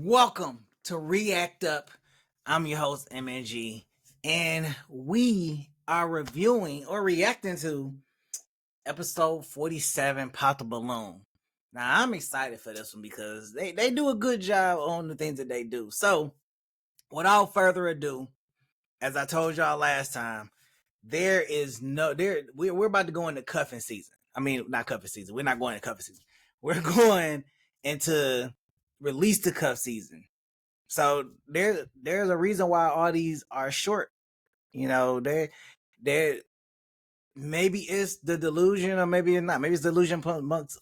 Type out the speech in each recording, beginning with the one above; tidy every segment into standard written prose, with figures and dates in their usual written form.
Welcome to React Up. I'm your host, MNG, and we are reviewing or reacting to episode 47, Pop the Balloon. Now, I'm excited for this one because they do a good job on the things that they do. So, without further ado, as I told y'all last time, we're about to go into cuffing season. I mean, not cuffing season. We're not going into cuffing season. We're going into release the cuff season. So there's a reason why all these are short. You know, they maybe it's the delusion, or maybe it's not. Maybe it's delusion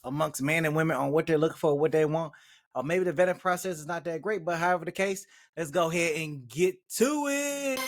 amongst men and women on what they're looking for, what they want. Or maybe the vetting process is not that great. But however the case, let's go ahead and get to it.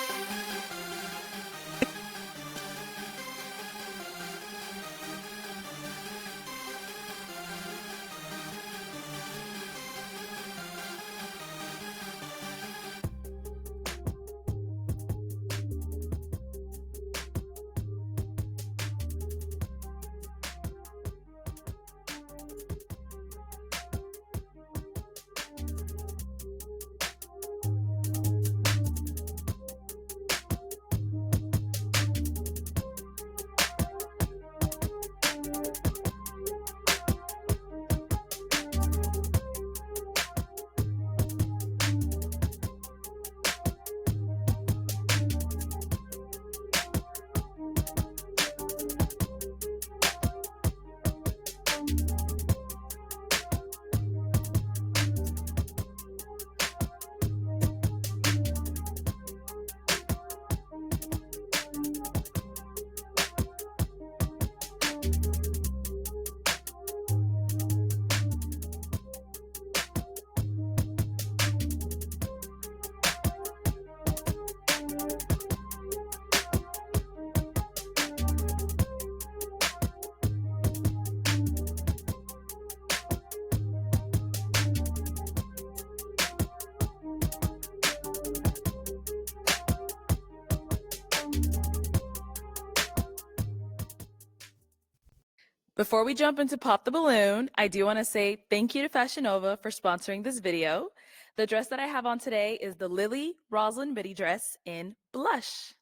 Before we jump into Pop the Balloon, I do want to say thank you to Fashion Nova for sponsoring this video. The dress that I have on today is the Lily Rosalind midi dress in blush.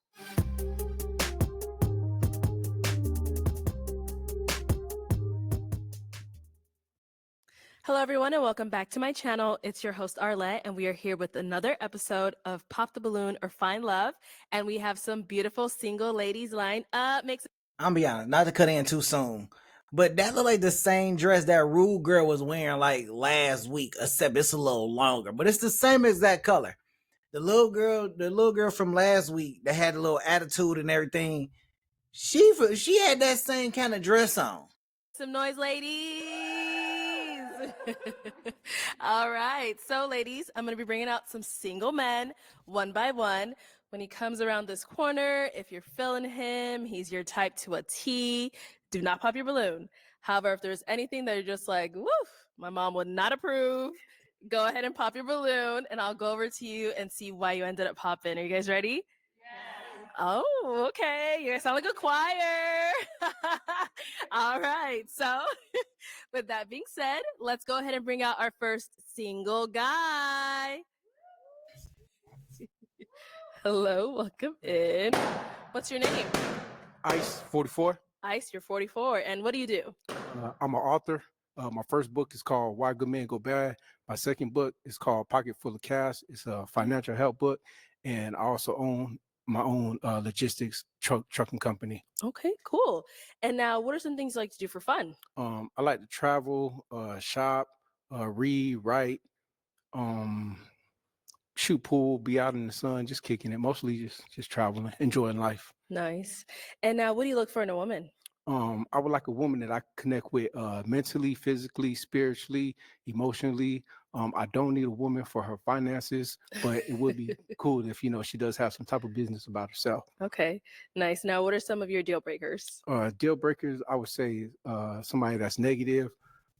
Hello everyone and welcome back to my channel. It's your host Arlette and we are here with another episode of Pop the Balloon or Find Love, and we have some beautiful single ladies lined up. I'm be honest, not to cut in too soon, but that look like the same dress that Rude Girl was wearing like last week, except it's a little longer. But it's the same exact color. The little girl from last week that had a little attitude and everything, she had that same kind of dress on. Some noise, ladies. All right, so ladies, I'm gonna be bringing out some single men one by one. When he comes around this corner, if you're feeling him, he's your type to a T, do not pop your balloon. However, if there's anything that you're just like, woof, my mom would not approve, go ahead and pop your balloon and I'll go over to you and see why you ended up popping. Are you guys ready? Yes. Oh, okay. You guys sound like a choir. All right. So with that being said, let's go ahead and bring out our first single guy. Hello, welcome in. What's your name? Ice 44. Ice, you're 44. And what do you do? I'm an author. My first book is called Why Good Men Go Bad. My second book is called Pocket Full of Cash. It's a financial help book. And I also own my own logistics trucking company. Okay, cool. And now what are some things you like to do for fun? I like to travel, shop, read, write, shoot pool, be out in the sun, just kicking it. Mostly just traveling, enjoying life. Nice. And now what do you look for in a woman? I would like a woman that I connect with mentally, physically, spiritually, emotionally. I don't need a woman for her finances, but it would be cool if, she does have some type of business about herself. Okay, nice. Now, what are some of your deal breakers? Deal breakers, I would say somebody that's negative,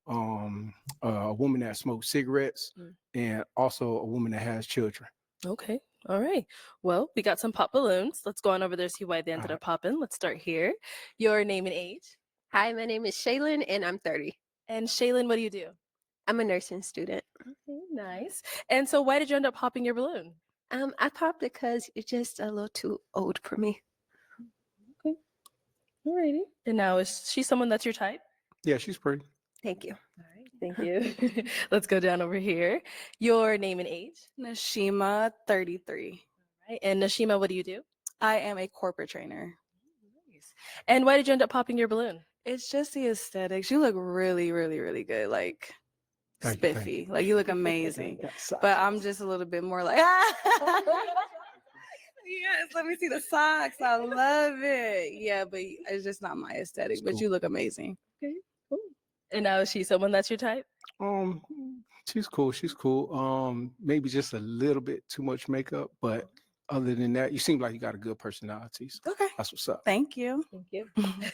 a woman that smokes cigarettes, and also a woman that has children. Okay. All right. Well, we got some pop balloons. Let's go on over there, see why they ended up popping. Let's start here. Your name and age? Hi, my name is Shaylin and I'm 30. And Shaylin, what do you do? I'm a nursing student. Okay, Nice. And so why did you end up popping your balloon? I popped it because you're just a little too old for me. Okay. Alrighty. And now is she someone that's your type? Yeah, she's pretty. Thank you. All right. Thank you. Let's go down over here. Your name and age. Nashima, 33. Right. And Nashima, what do you do? I am a corporate trainer. Nice. And why did you end up popping your balloon? It's just the aesthetics. You look really, really, really good. Like Thank you, thank spiffy. Like you look amazing. Yes, But I'm just a little bit more like, yes, let me see the socks. I love it. Yeah, but it's just not my aesthetic. It's But cool. you look amazing. And now is she someone that's your type? She's cool. She's cool. Maybe just a little bit too much makeup, but other than that, you seem like you got a good personality. So Okay. that's what's up. Thank you. Thank you.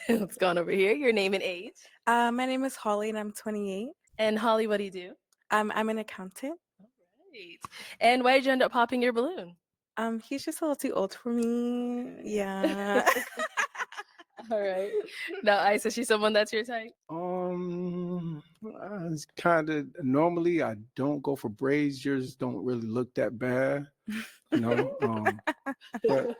Let's go on over here. Your name and age. My name is Holly and I'm 28. And Holly, what do you do? I'm an accountant. Right. And why did you end up popping your balloon? He's just a little too old for me. Yeah. All right. Now, Isa, she's someone that's your type? It's kind of normally I don't go for braids. Yours don't really look that bad, you know. But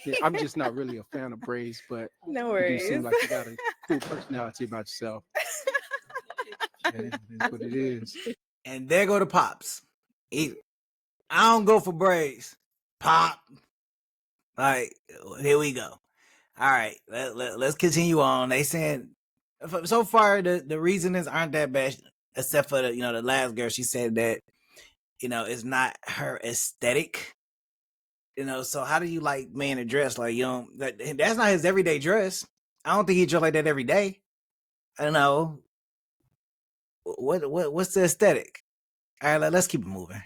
yeah, I'm just not really a fan of braids. But No you do worries. seem like you got a cool personality about yourself. Yeah, it is what it is. And there go the pops. I don't go for braids. Pop. Like, here we go. All right, let's continue on. They saying so far the reasonings aren't that bad, except for the last girl. She said that it's not her aesthetic. So how do you like man to dress? Like that's not his everyday dress. I don't think he dress like that every day. I don't know. What's the aesthetic? All right, let's keep it moving.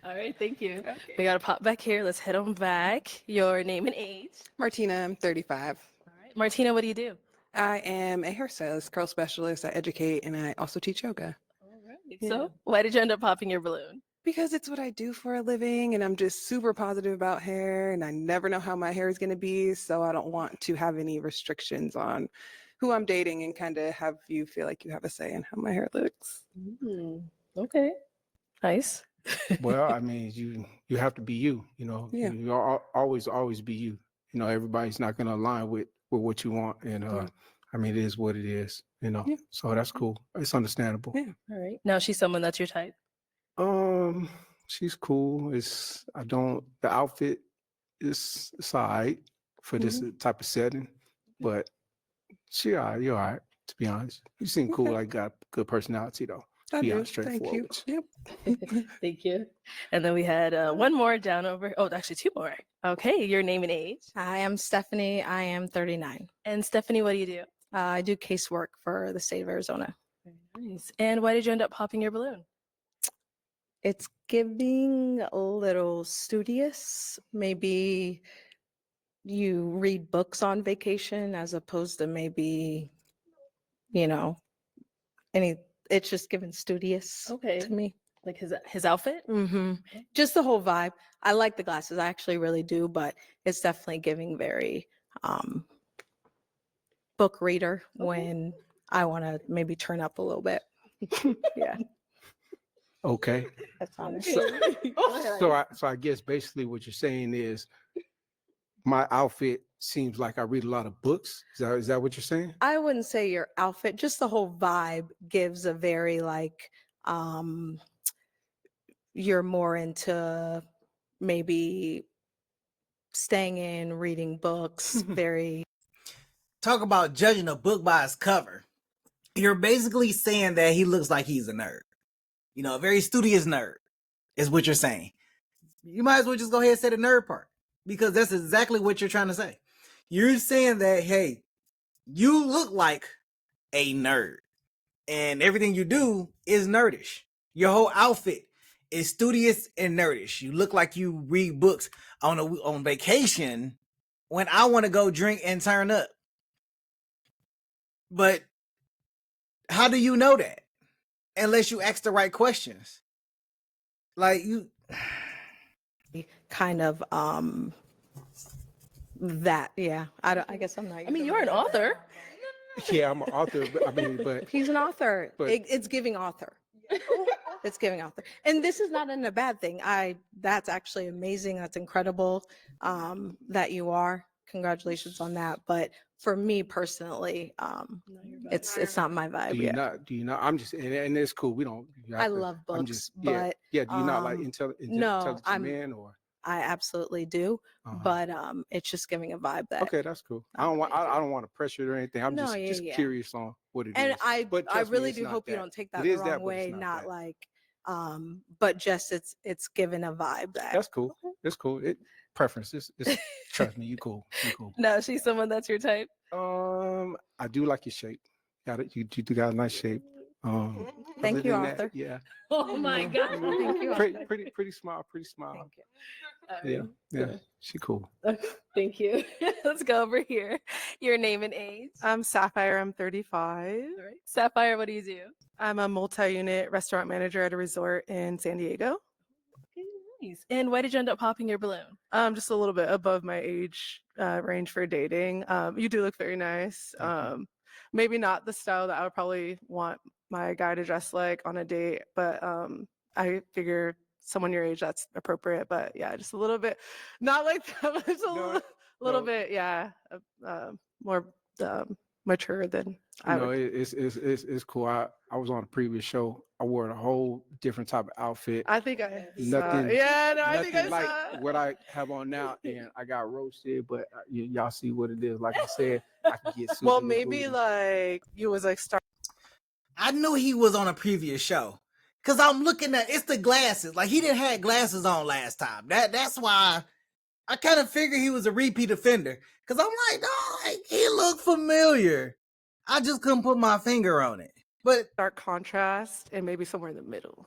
All right, thank you. We got to pop back here. Let's head on back. Your name and age. Martina, I'm 35. All right. Martina, what do you do? I am a hairstylist, curl specialist. I educate and I also teach yoga All right. Yeah. So why did you end up popping your balloon? because it's what I do for a living and I'm just super positive about hair and I never know how my hair is going to be. So I don't want to have any restrictions on who I'm dating and kind of have you feel like you have a say in how my hair looks. Okay. Nice. Well, I mean, you have to be you. Yeah. You always be you. Everybody's not going to align with what you want, and Yeah. I mean, it is what it is. Yeah. So that's cool. It's understandable. Yeah. All right. Now she's someone that's your type. She's cool. The outfit is all right for this type of setting, but you're all right, to be honest. You seem cool, Okay. like got good personality though. I Be do. honest, Thank you. straightforward. Yep. Thank you. And then we had one more down over. Oh, actually two more. Okay. Your name and age. Hi, I'm Stephanie. I am 39. And Stephanie, what do you do? I do casework for the state of Arizona. Very nice. And why did you end up popping your balloon? It's giving a little studious. Maybe you read books on vacation as opposed to maybe, it's just giving studious Okay. to me. Like his outfit? Just the whole vibe. I like the glasses. I actually really do, but it's definitely giving very book reader when I want to maybe turn up a little bit. Yeah, Okay. that's honest. So I guess basically what you're saying is my outfit seems like I read a lot of books. Is that what you're saying? I wouldn't say your outfit, just the whole vibe gives a very you're more into maybe staying in, reading books, very Talk about judging a book by its cover. You're basically saying that he looks like he's a nerd. A very studious nerd is what you're saying. You might as well just go ahead and say the nerd part because that's exactly what you're trying to say. You're saying that, hey, you look like a nerd and everything you do is nerdish. Your whole outfit is studious and nerdish. You look like you read books on vacation when I want to go drink and turn up. But how do you know that? Unless you ask the right questions. Like you kind of that. Yeah, I guess I'm not. I mean, you're an author. Yeah, I'm an author. But He's an author. But- It's giving author. It's giving out there. And this is not in a bad thing. That's actually amazing. That's incredible that you are. Congratulations on that. But for me personally, it's not my vibe. Do you Yeah. not? Do you not? I'm just, and it's cool. We don't. You I have to- love I'm books, just, yeah, but yeah. Do you not like no, intelligent I'm men or? I absolutely do. Uh-huh. But it's just giving a vibe that Okay, that's cool. I not don't want. amazing. I don't want to pressure it or anything. I'm No, just yeah, just yeah. curious on what it is. and I But I trust me, really it's do not hope you that. don't take It that the is wrong that, but it's way, not not that. like but just it's given a vibe that That's cool. It's cool. It preference. It's trust me. You cool. You cool. No, she's someone that's your type. I do like your shape. Got it. You do got a nice shape. Other Thank you, than that, Arthur. yeah. Oh my God. Thank you, Arthur. Pretty small. Pretty small. Thank you. Yeah. She cool. Thank you. Let's go over here. Your name and age. I'm Sapphire. I'm 35. All right. Sapphire, what do you do? I'm a multi-unit restaurant manager at a resort in San Diego. Okay, nice. And why did you end up popping your balloon? Just a little bit above my age range for dating. You do look very nice. Maybe not the style that I would probably want my guy to dress like on a date, but I figure someone your age that's appropriate. But yeah, just a little bit, not like that, but just a little no. bit, yeah, more mature than I No, would. it's cool. I was on a previous show. I wore a whole different type of outfit. I think I Nothing- saw. Yeah, no, I think I Nothing like saw. what I have on now, and I got roasted. But y'all see what it is. Like I said, I can get super Well, with maybe booty. like you was like start. I knew he was on a previous show. Cause I'm looking at it's the glasses. Like he didn't have glasses on last time. That's why I kind of figured he was a repeat offender. Cause I'm like, no, like, he looked familiar. I just couldn't put my finger on it. But Dark contrast and maybe somewhere in the middle.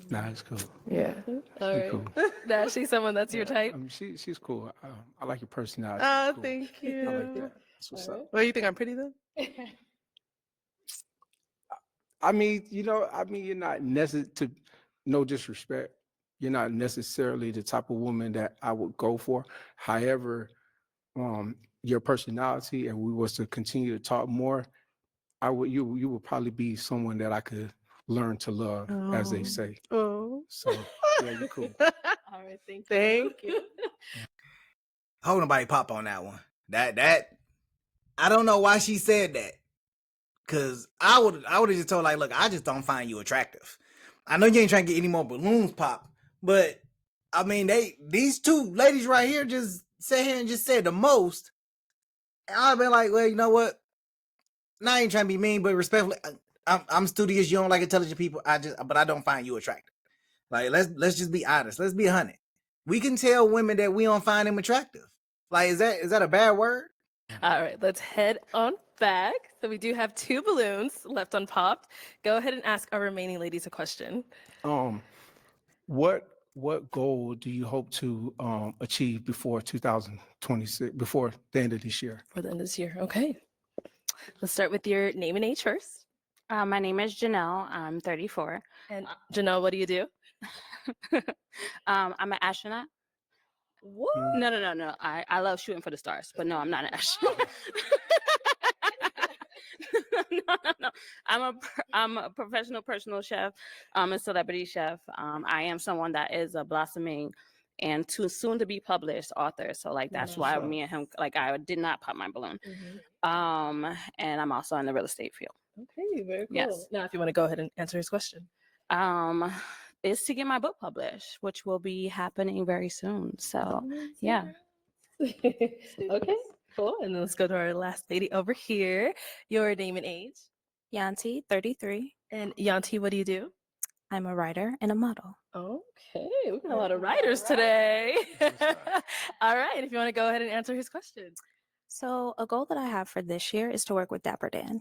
Nah, it's cool. Yeah. All She right. cool. Now she's someone that's your type. She's cool. I like your personality. Oh, It's cool. thank I like you. that. That's what's up. Well, you think I'm pretty then? I mean, you're not necessarily, no disrespect, you're not necessarily the type of woman that I would go for. However, your personality, and we was to continue to talk more, you would probably be someone that I could learn to love, as they Oh. say. Oh. So yeah, you're cool. All right, thank you. Thank you. I hope nobody pop on that one. That I don't know why she said that. Cause I would have just told like, look, I just don't find you attractive. I know you ain't trying to get any more balloons pop, but I mean these two ladies right here just sat here and just said the most. And I've been like, well, you know what? Now I ain't trying to be mean, but respectfully, I'm studious. You don't like intelligent people. But I don't find you attractive. Like let's just be honest. Let's be 100. We can tell women that we don't find them attractive. Like is that a bad word? All right, let's head on back. So we do have 2 balloons left unpopped. Go ahead and ask our remaining ladies a question. What goal do you hope to achieve before 2026, before the end of this year? For the end of this year. Okay. Let's start with your name and age first. My name is Janelle. I'm 34. And Janelle, what do you do? I'm an astronaut. What? No. I love shooting for the stars, but no, I'm not an astronaut. No. I'm a professional personal chef. I'm a celebrity chef. I am someone that is a blossoming and soon to be published author. So like that's why Sure. me and him, like I did not pop my balloon. And I'm also in the real estate field. Okay, very cool. Yes. Now, if you want to go ahead and answer his question. Is to get my book published, which will be happening very soon. So yeah. Okay, cool. And then let's go to our last lady over here. Your name and age. Yanti, 33. And Yanti, what do you do? I'm a writer and a model. Okay, we got a lot of writers today. All right, if you want to go ahead and answer his question. So a goal that I have for this year is to work with Dapper Dan.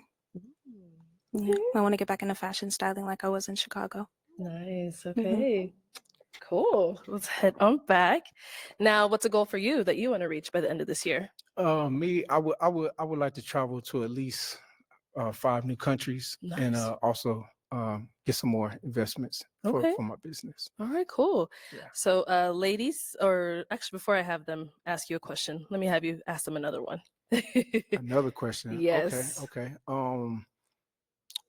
Yeah, I want to get back into fashion styling like I was in Chicago. Nice. Okay. Cool. Let's head on back. Now, what's a goal for you that you want to reach by the end of this year? Me, I would like to travel to at least 5 new countries and Nice. also get some more investments Okay. for my business. All right, cool. Yeah. So, ladies, or actually, before I have them ask you a question, let me have you ask them another one. Another question. Yes. Okay.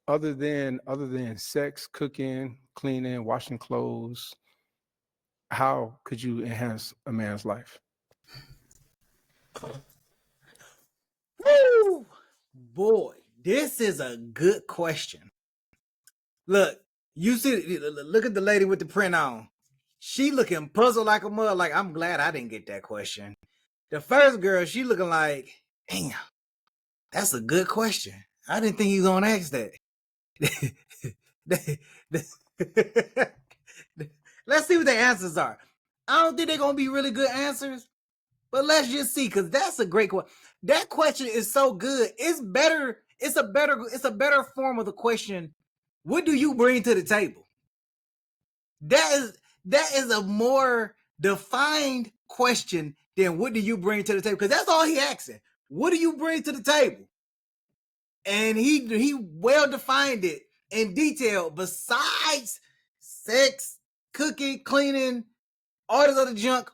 other than sex, cooking, cleaning, washing clothes, how could you enhance a man's life? Woo! Boy, this is a good question. Look, you see, look at the lady with the print on. She looking puzzled like a mud. Like, I'm glad I didn't get that question. The first girl, she looking like, damn, that's a good question. I didn't think he was gonna ask that. Let's see what the answers are. I don't think they're gonna be really good answers, but let's just see, because that's a great question. That question is so good. It's better. It's a better form of the question. What do you bring to the table? That is a more defined question than what do you bring to the table? Because that's all he asking. What do you bring to the table? And he well defined it in detail. Besides sex, cooking, cleaning, all this other junk,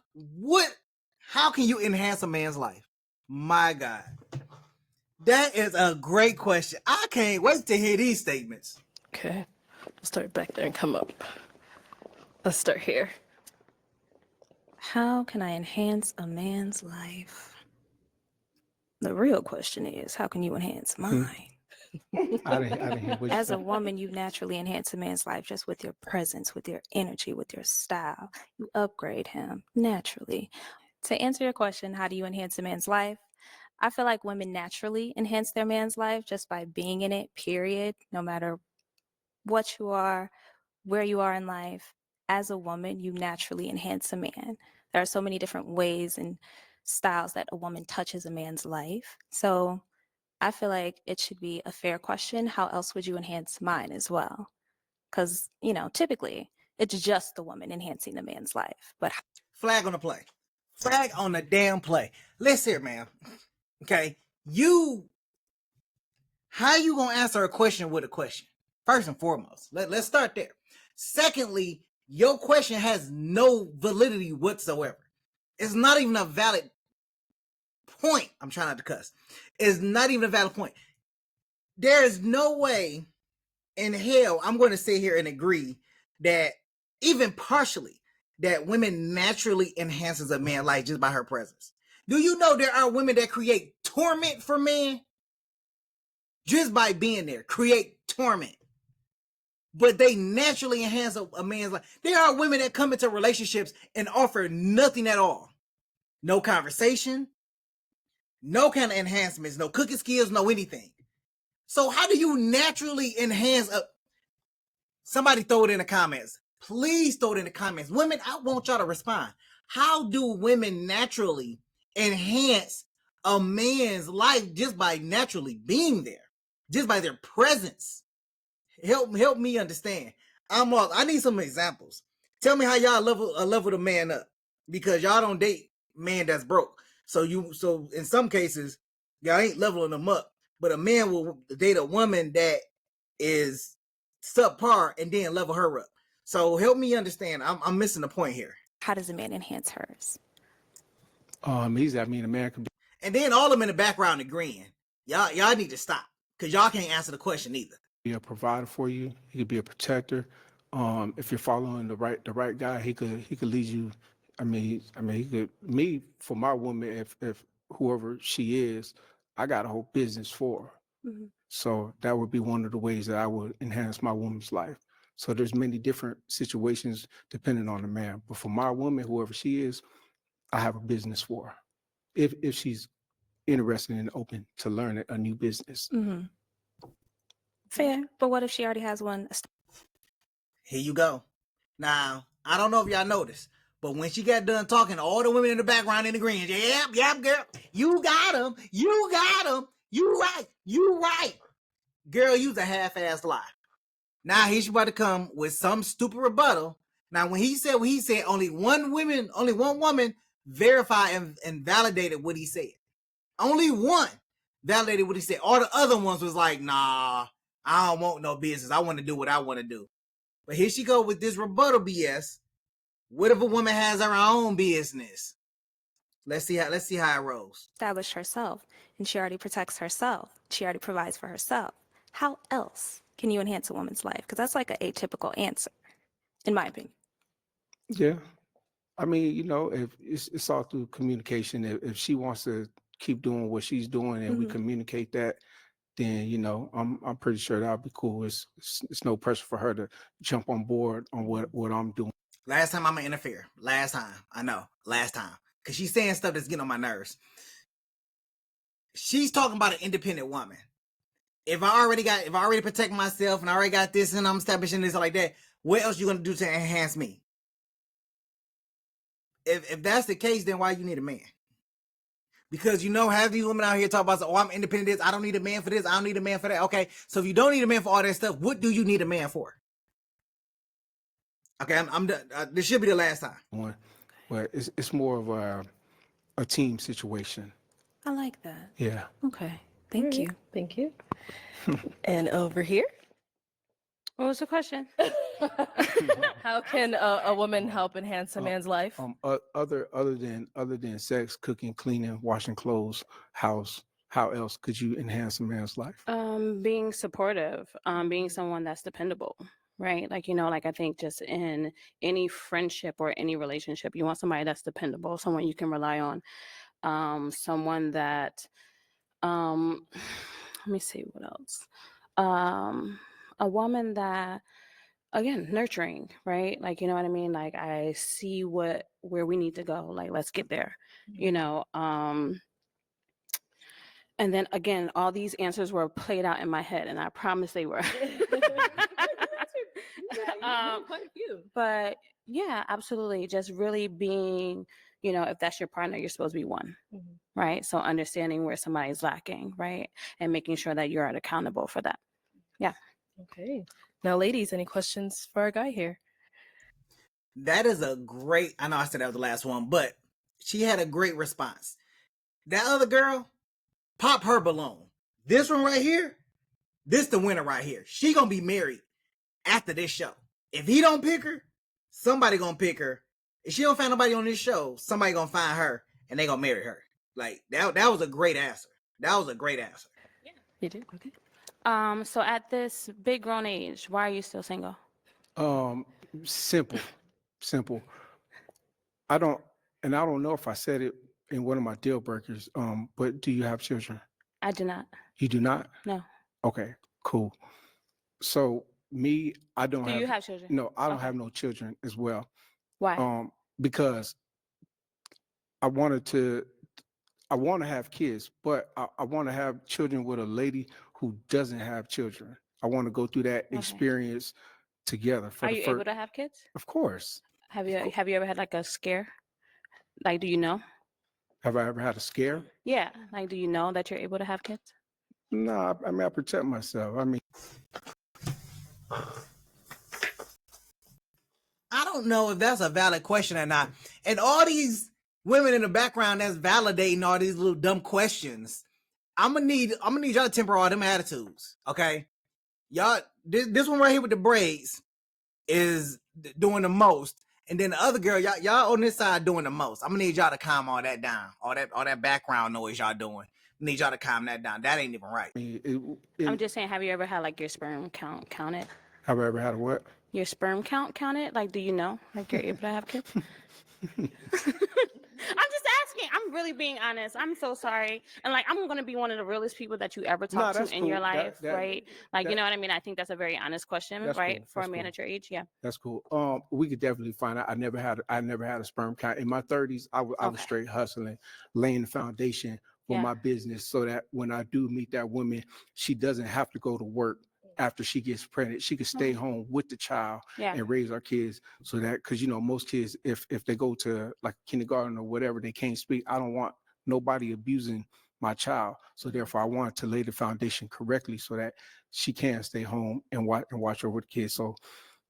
how can you enhance a man's life? My God. That is a great question. I can't wait to hear these statements. Okay, we'll start back there and come up. Let's start here. How can I enhance a man's life? The real question is, how can you enhance mine? I didn't hear what you As a said. woman, you naturally enhance a man's life just with your presence, with your energy, with your style. You upgrade him naturally. To answer your question, how do you enhance a man's life? I feel like women naturally enhance their man's life just by being in it, period. No matter what you are, where you are in life, as a woman, you naturally enhance a man. There are so many different ways and styles that a woman touches a man's life. So I feel like it should be a fair question. How else would you enhance mine as well? Because, typically it's just the woman enhancing the man's life. But Flag on the play. Flag on the damn play. Listen here, man. Okay. How you gonna answer a question with a question? First and foremost. Let's start there. Secondly, your question has no validity whatsoever. It's not even a valid point. I'm trying not to cuss. It's not even a valid point. There is no way in hell I'm going to sit here and agree that even partially that women naturally enhances a man's life just by her presence. Do you know there are women that create torment for men just by being there? Create torment. But they naturally enhance a man's life. There are women that come into relationships and offer nothing at all. No conversation, no kind of enhancements, no cooking skills, no anything. So how do you naturally enhance somebody throw it in the comments. Please throw it in the comments. Women, I want y'all to respond. How do women naturally enhance a man's life just by naturally being there? Just by their presence? Help me understand. I need some examples. Tell me how y'all level the man up, because y'all don't date man that's broke. So in some cases y'all ain't leveling them up, but a man will date a woman that is subpar and then level her up. So help me understand. I'm missing the point here. how does a man enhance hers? Easy. I mean, a man can be. And then all of them in the background agreeing. Y'all need to stop, because y'all can't answer the question either. Be a provider for you. He could be a protector. If you're following the right guy, he could lead you. I mean, he could. Me, for my woman, if whoever she is, I got a whole business for her. Mhm. So that would be one of the ways that I would enhance my woman's life. So there's many different situations depending on the man. But for my woman, whoever she is, I have a business for her. If she's interested and open to learn a new business. Mhm. Fair. But what if she already has one? Here you go. Now, I don't know if y'all noticed, but when she got done talking, all the women in the background in agreement. Yep, girl. You got him. You right. Girl, you's a half-assed lie. Now he's about to come with some stupid rebuttal. Now, when he said only one woman verified and validated what he said. Only one validated what he said. All the other ones was like, nah, I don't want no business. I want to do what I want to do. But here she go with this rebuttal BS. What if a woman has her own business? Let's see how it rolls. Established herself, and she already protects herself. She already provides for herself. How else can you enhance a woman's life? Because that's like an atypical answer, in my opinion. Yeah. I mean, you know, if it's all through communication. If she wants to keep doing what she's doing and we Mhm. communicate that, then you know, I'm pretty sure that'll be cool. It's no pressure for her to jump on board on what I'm doing. Last time I'm gonna interfere. Last time. I know. Last time. Cause she's saying stuff that's getting on my nerves. She's talking about an independent woman. If I already protect myself and I already got this and I'm establishing this like that, what else you gonna do to enhance me? If that's the case, then why you need a man? Because you know, have these women out here talk about, oh, I'm independent. This, I don't need a man for this. I don't need a man for that. Okay, so if you don't need a man for all that stuff, what do you need a man for? Okay, I'm done. This should be the last time. But it's more of a team situation. I like that. Yeah. Okay. Thank Alright, you. Thank you. And over here, What was the question? how can a woman help enhance a man's life? Other than sex, cooking, cleaning, washing clothes, house, how else could you enhance a man's life? Being supportive, being someone that's dependable, right? Like, you know, like I think just in any friendship or any relationship, you want somebody that's dependable, someone you can rely on, someone that, let me see what else. A woman that, again, nurturing, right? Like, you know what I mean? Like, I see where we need to go. Like, let's get there, you know? And then again, all these answers were played out in my head, and I promise they were. Quite a few. But yeah, absolutely. Just really being, you know, if that's your partner, you're supposed to be one, right? So understanding where somebody's lacking, right? And making sure that you're accountable for that. Yeah. Okay. Now, ladies, any questions for our guy here? That is a great. I know I said that was the last one, but she had a great response. That other girl, pop her balloon. This one right here, this the winner right here. She gonna be married after this show. If he don't pick her, somebody gonna pick her. If she don't find nobody on this show, somebody gonna find her and they gonna marry her. Like that was a great answer. That was a great answer. Yeah, you did. Okay. So at this big grown age, why are you still single? Simple. I don't know if I said it in one of my deal breakers. But do you have children? I do not. You do not? No. Okay, cool. So me, I don't Do have. you have children? No, I don't Okay. have no children as well. Why? Because I want to have kids, but I want to have children with a lady who doesn't have children. I want to go through that Okay. experience together. Are you able to have kids? Of course. Have you ever had like a scare? Like, do you know? Have I ever had a scare? Yeah. Like, do you know that you're able to have kids? No, I mean, I protect myself. I mean, I don't know if that's a valid question or not. And all these women in the background that's validating all these little dumb questions. I'm gonna need y'all to temper all them attitudes. Okay. Y'all, this one right here with the braids is doing the most. And then the other girl, y'all on this side doing the most. I'm gonna need y'all to calm all that down. All that background noise y'all doing. I need y'all to calm that down. That ain't even right. I'm just saying, have you ever had like your sperm count counted? have I ever had a what? Your sperm count counted? Like, do you know? Like, you're able to have kids? I'm just asking. I'm really being honest. I'm so sorry. And like, I'm going to be one of the realest people that you ever talk that's to in your cool. life, right? Like, you that- know what I mean? I think that's a very honest question, That's right? cool. For a That's man cool. at your age. Yeah. That's cool. We could definitely find out. I never had a sperm count. In my 30s, I was Okay. straight hustling, laying the foundation for Yeah. my business so that when I do meet that woman, she doesn't have to go to work after she gets pregnant. She could stay Okay. home with the child Yeah. and raise our kids so that, because you know, most kids, if they go to like kindergarten or whatever, they can't speak. I don't want nobody abusing my child. So therefore I want to lay the foundation correctly so that she can stay home and watch over the kids. So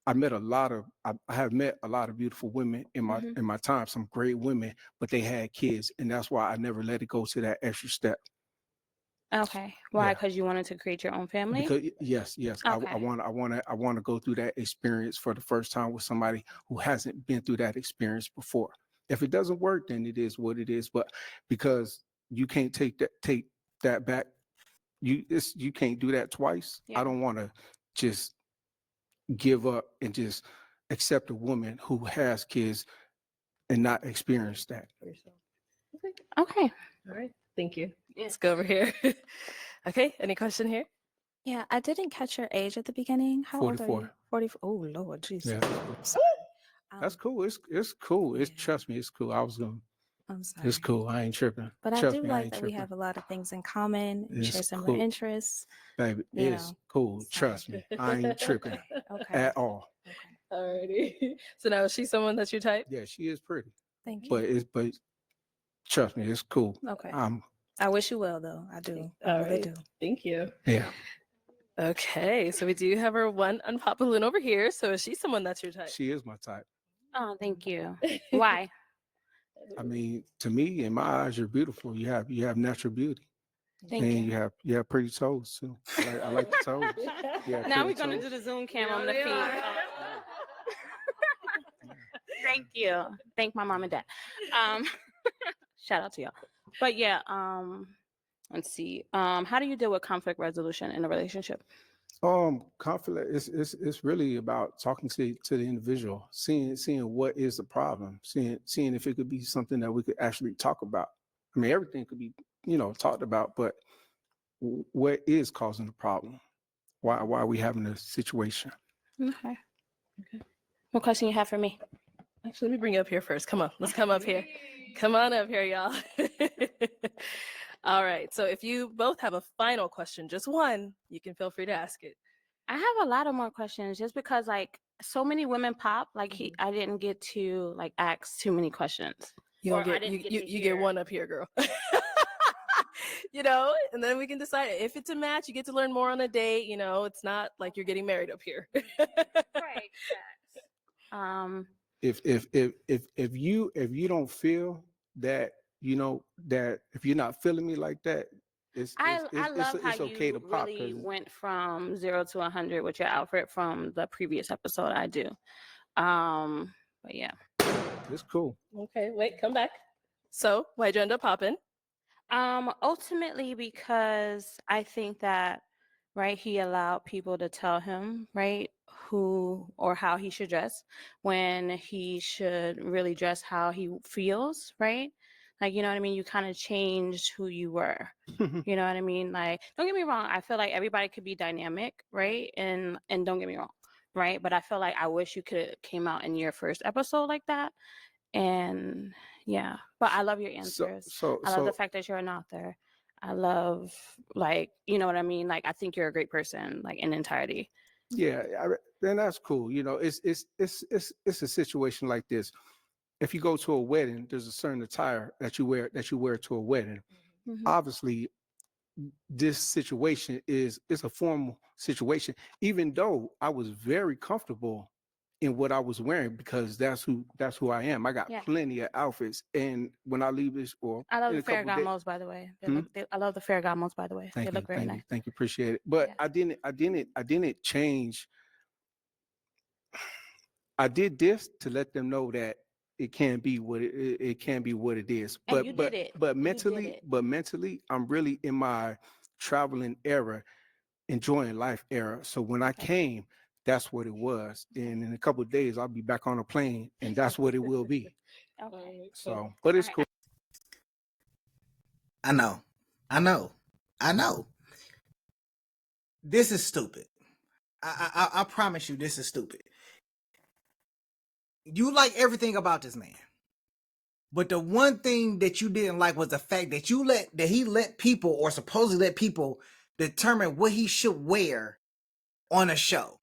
I have met a lot of beautiful women in my time, some great women, but they had kids. And that's why I never let it go to that extra step. Okay. Why? Yeah. Because you wanted to create your own family? Because yes, Okay. I want to go through that experience for the first time with somebody who hasn't been through that experience before. If it doesn't work, then it is what it is. But because you can't take that back, you can't do that twice. Yeah. I don't want to just give up and just accept a woman who has kids and not experience that. Okay. All right. Thank you. Let's go over here. Okay. Any question here? Yeah, I didn't catch your age at the beginning. How old are 44. you? 44. Oh, Lord, Jesus. Yeah. Sorry. That's Um, cool. It's cool. It's yeah. trust me, it's cool. I was gonna. I'm sorry. It's cool. I ain't tripping. But I Trust do me, I like ain't that we tripping. have a lot of things in common. We share It's similar cool, interests. baby. You It's know. cool. So, Trust me, I ain't tripping okay. at all. Okay. Alrighty. So now is she someone that's your type? Yeah, she is pretty, Thank you. but trust me, it's cool. Okay. I wish you well, though. I do. I All really right. do. Thank you. Yeah, Okay. So we do have her one unpopular balloon over here. So is she someone that's your type? she is my type. Oh, thank you. Why? I mean, to me, in my eyes, you're beautiful. You have natural beauty, Thank and you. you have pretty toes too. I like the toes. Yeah, Now pretty we're gonna toes. do the Zoom cam Yeah, on the they feet. are. Thank you. Thank my mom and dad. Shout out to y'all. But yeah, let's see. How do you deal with conflict resolution in a relationship? Conflict is really about talking to the individual, seeing what is the problem, seeing if it could be something that we could actually talk about. I mean, everything could be, talked about, but what is causing the problem? Why are we having a situation? Okay. What question you have for me? Actually, let me bring you up here first. Come on. Let's come up here. Come on up here, y'all. All right. So if you both have a final question, just one, you can feel free to ask it. I have a lot of more questions just because like so many women pop. Like I didn't get to like ask too many questions. You Or don't I get didn't you, to you hear. get one up here, girl. And then we can decide if it's a match. You get to learn more on a date. It's not like you're getting married up here. Right. Yes. If you don't feel that, that if you're not feeling me like that, I love how it's okay you to pop. really 'Cause went from 0 to 100 with your outfit from the previous episode. I do. But yeah. it's cool. Okay, wait, come back. So why'd you end up popping? Ultimately because I think that right he allowed people to tell him right who or how he should dress when he should really dress how he feels, right? Like, you know what I mean? You kind of changed who you were. You know what I mean? Like, don't get me wrong. I feel like everybody could be dynamic, right? And don't get me wrong, right? But I feel like I wish you could have came out in your first episode like that. And yeah, but I love your answers. I love the fact that you're an author. I love like, you know what I mean? Like, I think you're a great person, like in entirety. Yeah, then that's cool. It's a situation like this. If you go to a wedding, there's a certain attire that you wear to a wedding. Mhm. Obviously, this situation is a formal situation. Even though I was very comfortable in what I was wearing because that's who I am. I got Yeah. plenty of outfits, and when I leave this, or I love in the a couple days, Ferragamos, by the way. Hmm? I love the Ferragamos, by the way. Thank They you, look very nice. thank you, appreciate it. But Yeah. I didn't change. I did this to let them know that it can be what it can be what it is. And But you did it. but You did mentally, it. I'm really in my traveling era, enjoying life era. So when I came, that's what it was. And in a couple of days, I'll be back on a plane, and that's what it will be. Okay. So, but it's Alright, cool. I know. This is stupid. I promise you, this is stupid. You like everything about this man, but the one thing that you didn't like was the fact that he let people, or supposedly let people, determine what he should wear on a show.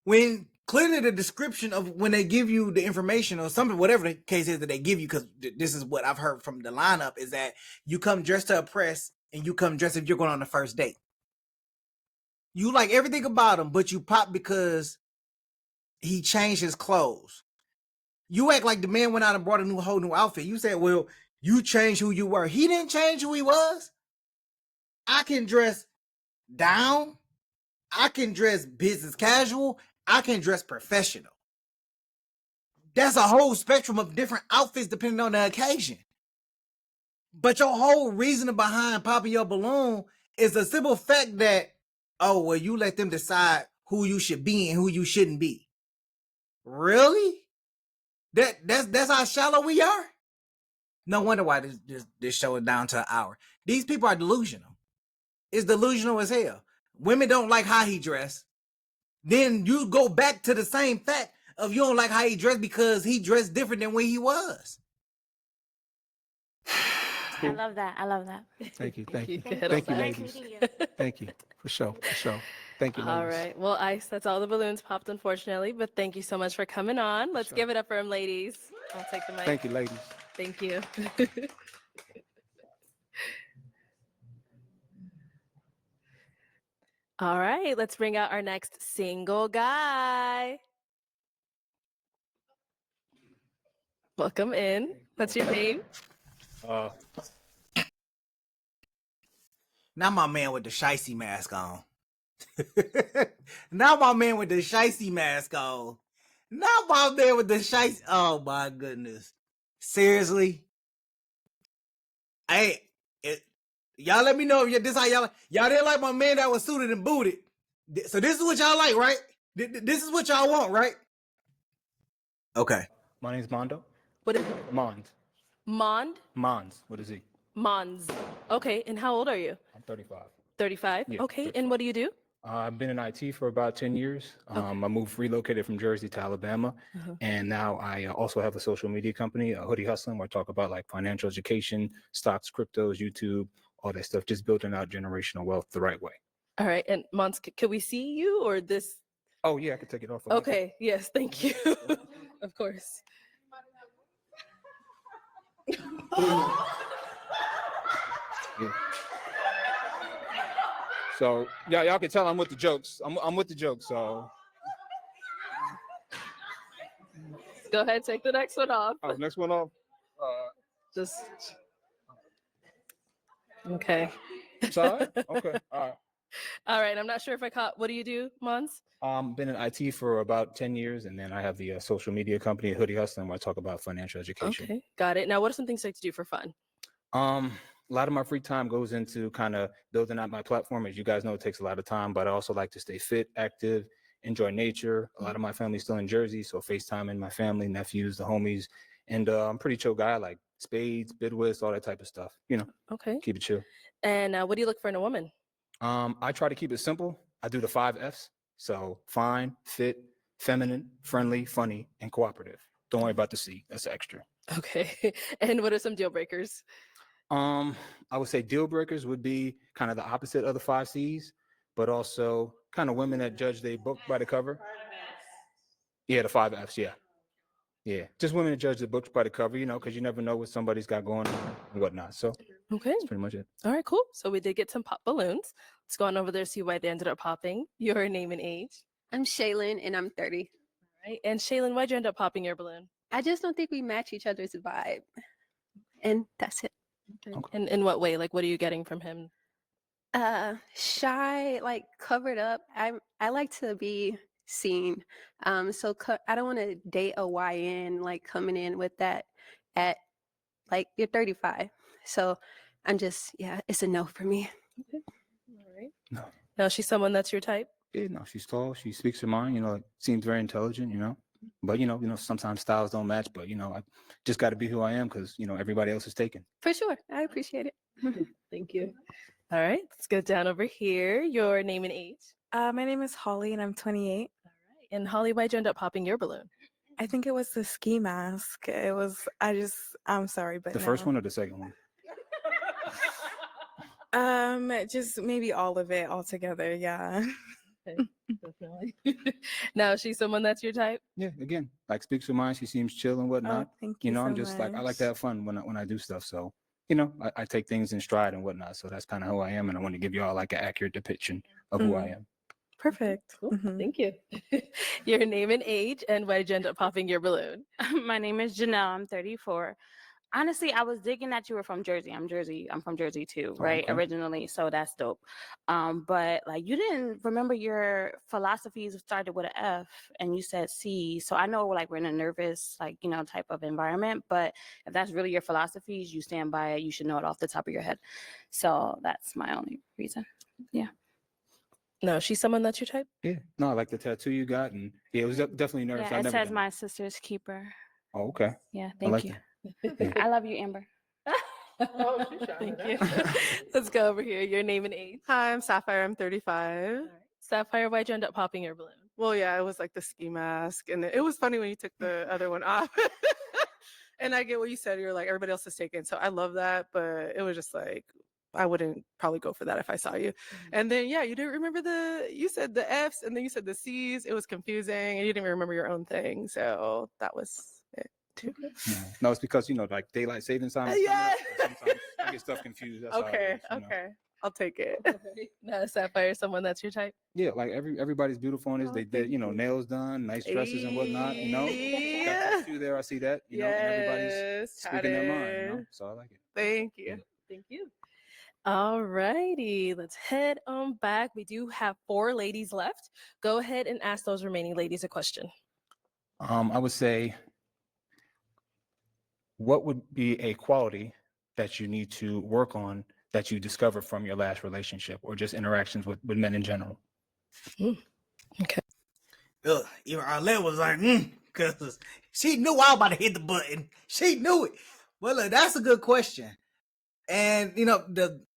When clearly the description of when they give you the information or something, whatever the case is that they give you, because this is what I've heard from the lineup, is that you come dressed to impress and you come dressed if you're going on the first date. You like everything about him, but you pop because he changed his clothes. You act like the man went out and brought a whole new outfit. You said, well, you changed who you were. He didn't change who he was. I can dress down. I can dress business casual. I can dress professional. That's a whole spectrum of different outfits depending on the occasion. But your whole reasoning behind popping your balloon is the simple fact that, oh, well, you let them decide who you should be and who you shouldn't be. Really? That's how shallow we are? No wonder why this show is down to an hour. These people are delusional. It's delusional as hell. Women don't like how he dressed. Then you go back to the same fact of you don't like how he dressed because he dressed different than when he was. I love that. I love that. Thank you. Thank you. Thank you. Thank you, Nice ladies. meeting you. Thank you. For sure. For sure. Thank you, ladies. All right. Well, Ice, that's all the balloons popped, unfortunately, but thank you so much for coming on. Let's Sure. give it up for him, ladies. I'll take the mic. Thank you, ladies. Thank you. All right, let's bring out our next single guy. Welcome in. What's your name? Now my man with the shicey mask on. Now my man with the shicey mask on. Now my man with the shicey. Oh my goodness. Seriously? Hey, y'all let me know if this how y'all didn't like my man that was suited and booted. So this is what y'all like, right? This is what y'all want, right? Okay. My name's Mondo. What is it? Mons. Mond? Mons. What is he? Mons. Okay, and how old are you? I'm 35. 35? Yeah, Okay, and what do you do? I've been in IT for about 10 years. I relocated from Jersey to Alabama. And now I also have a social media company, Hoodie Hustling, where I talk about like financial education, stocks, cryptos, YouTube, all that stuff, just building out generational wealth the right way. All right, and Mons, can we see you or this? Oh, yeah, I can take it off. Okay, yes, thank you. Of course. Yeah. So y'all can tell I'm with the jokes. I'm with the jokes. So Go ahead, take the next one off. next one off. Just okay. Sorry. Okay. All right. All right. I'm not sure if I caught. What do you do, Mons? Been in IT for about 10 years, and then I have the social media company, Hoodie Hustling, where I talk about financial education. Okay, got it. Now, what are some things you like to do for fun? A lot of my free time goes into kind of building out my platform. As you guys know, it takes a lot of time, but I also like to stay fit, active, enjoy nature. A lot of my family's still in Jersey, so FaceTiming my family, nephews, the homies, and I'm a pretty chill guy. I like spades, bidwists, all that type of stuff. You know, Okay. keep it chill. And what do you look for in a woman? I try to keep it simple. I do the 5 Fs. So fine, fit, feminine, friendly, funny, and cooperative. Don't worry about the C. That's extra. Okay. And what are some deal breakers? I would say deal breakers would be kind of the opposite of the 5 Cs, but also kind of women that judge their book by the cover. Yeah, the 5 Fs. Yeah. Yeah. Just women that judge the books by the cover, you know, because you never know what somebody's got going on and whatnot. So Okay. that's pretty much it. All right, cool. So we did get some pop balloons. Let's go on over there, see why they ended up popping. Your name and age. I'm Shaylin and I'm 30. All right. And Shaylin, why'd you end up popping your balloon? I just don't think we match each other's vibe. And that's it. Okay. And in what way? Like, what are you getting from him? Shy, like covered up. I like to be seen. So I don't want to date a YN like coming in with that at like you're 35. So I'm just it's a no for me. Okay. All right. No. Now she's someone that's your type. Yeah, no, she's tall. She speaks her mind, you know, seems very intelligent, you know. But you know, sometimes styles don't match, but you know, I just got to be who I am because you know everybody else is taken. For sure. I appreciate it. Thank you. All right, let's go down over here. Your name and age. My name is Holly and I'm 28. All right. And Holly, why'd you end up popping your balloon? I think it was the ski mask. I'm sorry, but The first one or the second one? just maybe all of it all together. Yeah. Okay, definitely. Now she's someone that's your type. Yeah, again, like speaks her mind. She seems chill and whatnot. Thank You you. know, so I'm just like I like much. to have fun when I do stuff. So you know, I take things in stride and whatnot. So that's kind of who I am, and I want to give you all like an accurate depiction of who I am. Perfect. Cool. Mhm. Thank you. Your name and age, and why did you end up popping your balloon? My name is Janelle. I'm 34. Honestly, I was digging that you were from Jersey. I'm from Jersey too, right? okay. Originally, so that's dope. But like you didn't remember your philosophies started with an F and you said C. So I know like we're in a nervous, like, you know, type of environment, but if that's really your philosophies, you stand by it, you should know it off the top of your head. So that's my only reason. Yeah. No, she's someone that's your type. Yeah. No, I like the tattoo you got, and yeah, it was definitely nervous. Yeah, I've it never says done my sister's keeper. Oh, okay. Yeah, I thank like you. that. I love you, Amber. Thank you. Let's go over here. Your name and age. Hi, I'm Sapphire. I'm 35. All right. Sapphire, why'd you end up popping your balloon? Well, yeah, it was like the ski mask, and it was funny when you took the other one off. And I get what you said. You're like everybody else is taken, so I love that. But it was just like I wouldn't probably go for that if I saw you. And then yeah, you didn't remember you said the F's, and then you said the C's. It was confusing, and you didn't even remember your own thing. So that was it too. Yeah. No, it's because like daylight savings time. is coming Yeah. up, so sometimes I get stuff confused. That's all it Okay, is, you know. okay, I'll take it. No, Sapphire, someone that's your type. Yeah, like everybody's beautiful on this. Oh, They did, thank you. nails done, nice dresses and whatnot. You know, got Yeah. tattoo there. I see that. You know, and everybody's Yes, speaking their mind. You know, tatted. so I like it. Thank you. Thank you. All righty, let's head on back. We do have 4 ladies left. Go ahead and ask those remaining ladies a question. I would say, what would be a quality that you need to work on that you discovered from your last relationship or just interactions with men in general? Ugh, even Arlette was like, because she knew I was about to hit the button. She knew it. Well, look, that's a good question. And,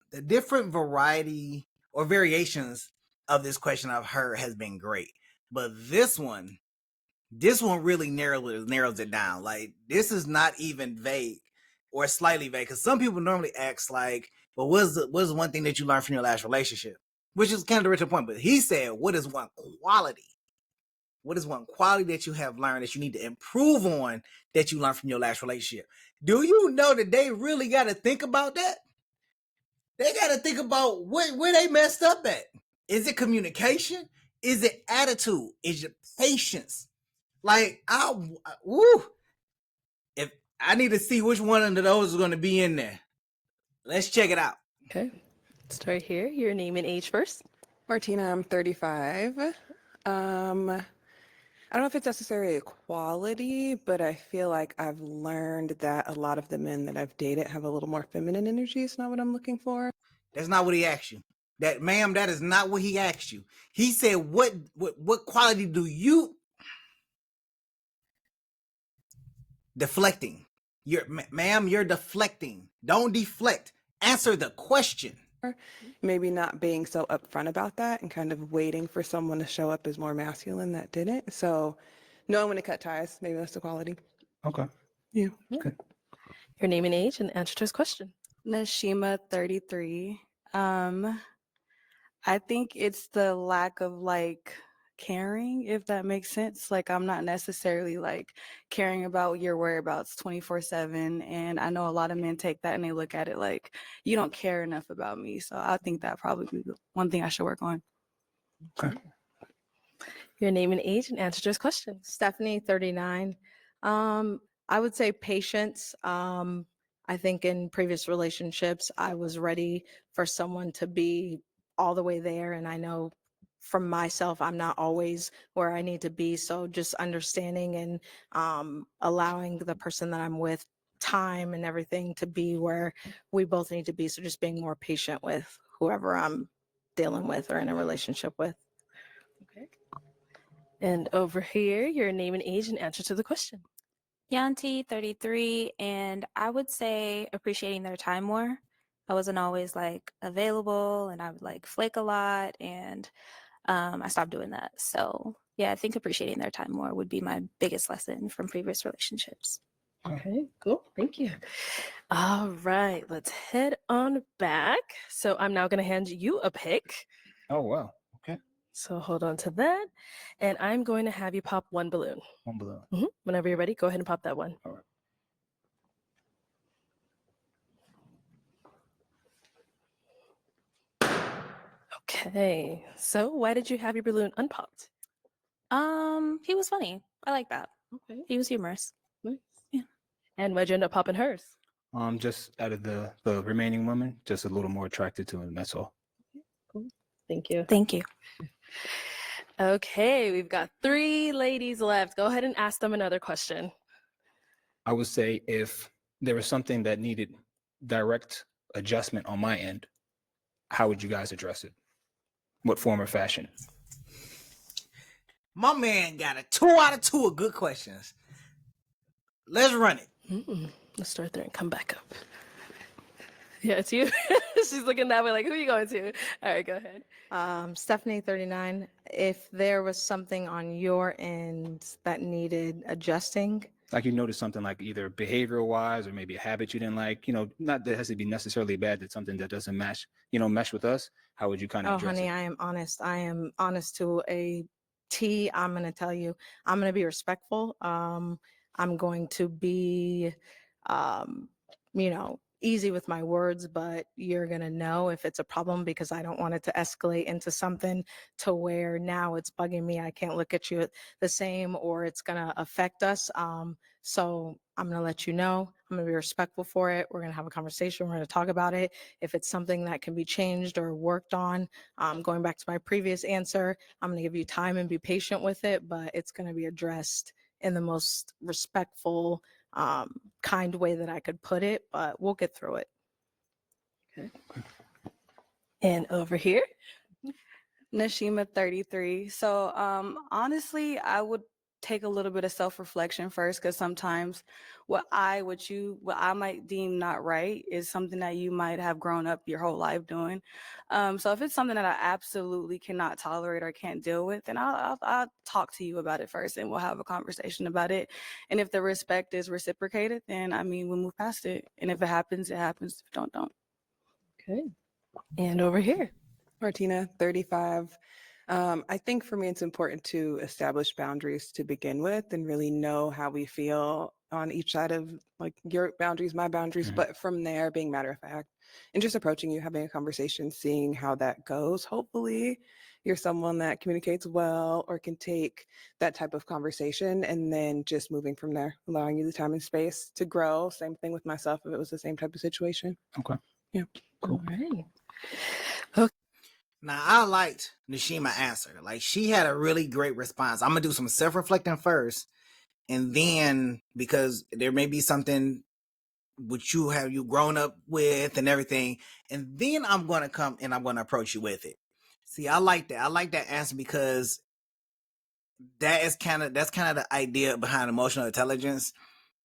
the different variety or variations of this question I've heard has been great. But this one really narrows it down. Like, this is not even vague or slightly vague. Because some people normally ask, like, well, what's one thing that you learned from your last relationship? Which is kind of the richer point. But he said, what is one quality? What is one quality that you have learned that you need to improve on that you learned from your last relationship? Do you know that they really got to think about that? They got to think about where they messed up at. Is it communication? Is it attitude? Is it patience? Like, if I need to see which one of those is going to be in there. Let's check it out. Okay, start here. Your name and age first. Martina, I'm 35. I don't know if it's necessarily a quality, but I feel like I've learned that a lot of the men that I've dated have a little more feminine energy. It's not what I'm looking for. That's not what he asked you. Ma'am, that is not what he asked you. He said, what quality do you... Deflecting. Ma'am, you're deflecting. Don't deflect. Answer the question. Maybe not being so upfront about that and kind of waiting for someone to show up as more masculine that didn't. So knowing when to cut ties, maybe that's the quality. Okay. Yeah. Okay. Your name and age and answer to his question. Nashima, 33. I think it's the lack of caring, if that makes sense. Like, I'm not necessarily caring about your whereabouts 24/7. And I know a lot of men take that and they look at it like, you don't care enough about me. So I think that probably be one thing I should work on. Okay. Your name and age and answer to his question. Stephanie, 39. I would say patience. I think in previous relationships, I was ready for someone to be all the way there. And I know from myself, I'm not always where I need to be. So just understanding and allowing the person that I'm with time and everything to be where we both need to be. So just being more patient with whoever I'm dealing with or in a relationship with. Okay. And over here, your name and age and answer to the question. Yanti, 33, and I would say appreciating their time more. I wasn't always available, and I would flake a lot, and I stopped doing that. So yeah, I think appreciating their time more would be my biggest lesson from previous relationships. Okay, cool. Thank you. All right, let's head on back. So I'm now going to hand you a pick. Oh, wow. Okay. So hold on to that. And I'm going to have you pop one balloon. One balloon. Whenever you're ready, go ahead and pop that one. All right. Okay. So why did you have your balloon unpopped? He was funny. I like that. Okay. He was humorous. Nice. Yeah. And why'd you end up popping hers? Just out of the remaining women, just a little more attracted to him. That's all. Cool. Thank you. Thank you. Okay, we've got 3 ladies left. Go ahead and ask them another question. I would say if there was something that needed direct adjustment on my end, how would you guys address it? what form or fashion. My man got a 2 out of 2 of good questions. Let's run it. Let's start there and come back up. Yeah, it's you. She's looking that way like, who are you going to? All right, go ahead. Stephanie 39, if there was something on your end that needed adjusting, Like you noticed something like either behavioral wise or maybe a habit you didn't like, not that it has to be necessarily bad, that's something that doesn't mesh with us. How would you kind of oh address honey, it? I am honest. I am honest to a T. I'm going to tell you, I'm going to be respectful. I'm going to be, easy with my words, but you're going to know if it's a problem because I don't want it to escalate into something to where now it's bugging me. I can't look at you the same or it's going to affect us. So I'm going to let you know. I'm going to be respectful for it. We're going to have a conversation. We're going to talk about it. If it's something that can be changed or worked on, going back to my previous answer, I'm going to give you time and be patient with it, but it's going to be addressed in the most respectful, kind way that I could put it, but we'll get through it. Okay. And over here, Nashima 33. So honestly, I would take a little bit of self-reflection first, because sometimes what I might deem not right is something that you might have grown up your whole life doing. So if it's something that I absolutely cannot tolerate or can't deal with, then I'll talk to you about it first and we'll have a conversation about it. And if the respect is reciprocated, then we'll move past it. And if it happens, it happens. If it don't. okay. And over here, Martina, 35. I think for me, it's important to establish boundaries to begin with and really know how we feel on each side of like your boundaries, my boundaries, but from there being matter of fact and just approaching you, having a conversation, seeing how that goes. Hopefully you're someone that communicates well or can take that type of conversation and then just moving from there, allowing you the time and space to grow. Same thing with myself if it was the same type of situation. Okay. Yeah. Cool. All right. Now, I liked Nashima's answer. Like, she had a really great response. I'm going to do some self-reflecting first. And then, because there may be something which you grown up with and everything. And then I'm going to come and I'm going to approach you with it. See, I like that. I like that answer because that's kind of the idea behind emotional intelligence,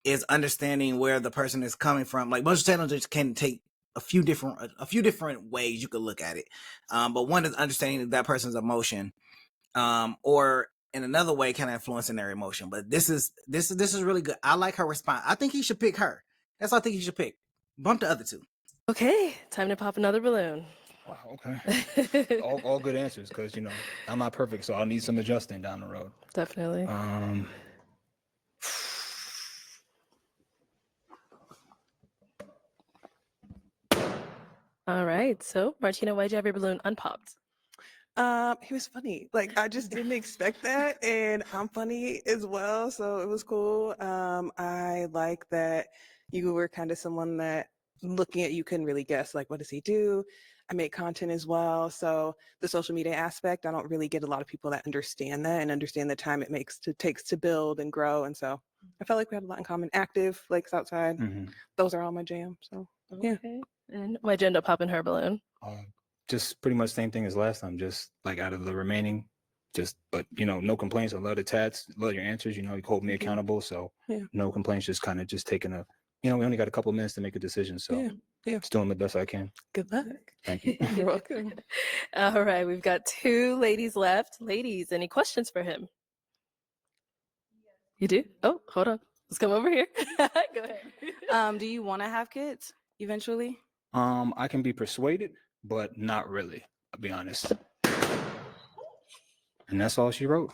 is understanding where the person is coming from. Like, emotional intelligence can take a few different ways you could look at it. But one is understanding that person's emotion, or in another way, kind of influencing their emotion. But this is really good. I like her response. I think he should pick her. That's what I think he should pick. Bump the other two. Okay, time to pop another balloon. Wow. Okay. all good answers, because I'm not perfect, so I'll need some adjusting down the road. Definitely. All right. So, Martina, why'd you have your balloon unpopped? He was funny. Like, I just didn't expect that, and I'm funny as well, so it was cool. I like that you were kind of someone that looking at you couldn't really guess, like, what does he do? I make content as well, so the social media aspect, I don't really get a lot of people that understand that and understand the time it takes to build and grow, and so I felt like we had a lot in common. Active, Lakes Outside, those are all my jams. So yeah. Okay. And why'd you end up popping her balloon? Just pretty much same thing as last time. Just like out of the remaining, but no complaints. I love the tats, love your answers. You hold me accountable, so no complaints. Just kind of taking a, we only got a couple minutes to make a decision, so just doing the best I can. Good luck. Thank you. You're welcome. All right, we've got 2 ladies left. Ladies, any questions for him? You do? Oh, hold on. Let's come over here. Go ahead. Do you want to have kids eventually? I can be persuaded, but not really. I'll be honest. And that's all she wrote.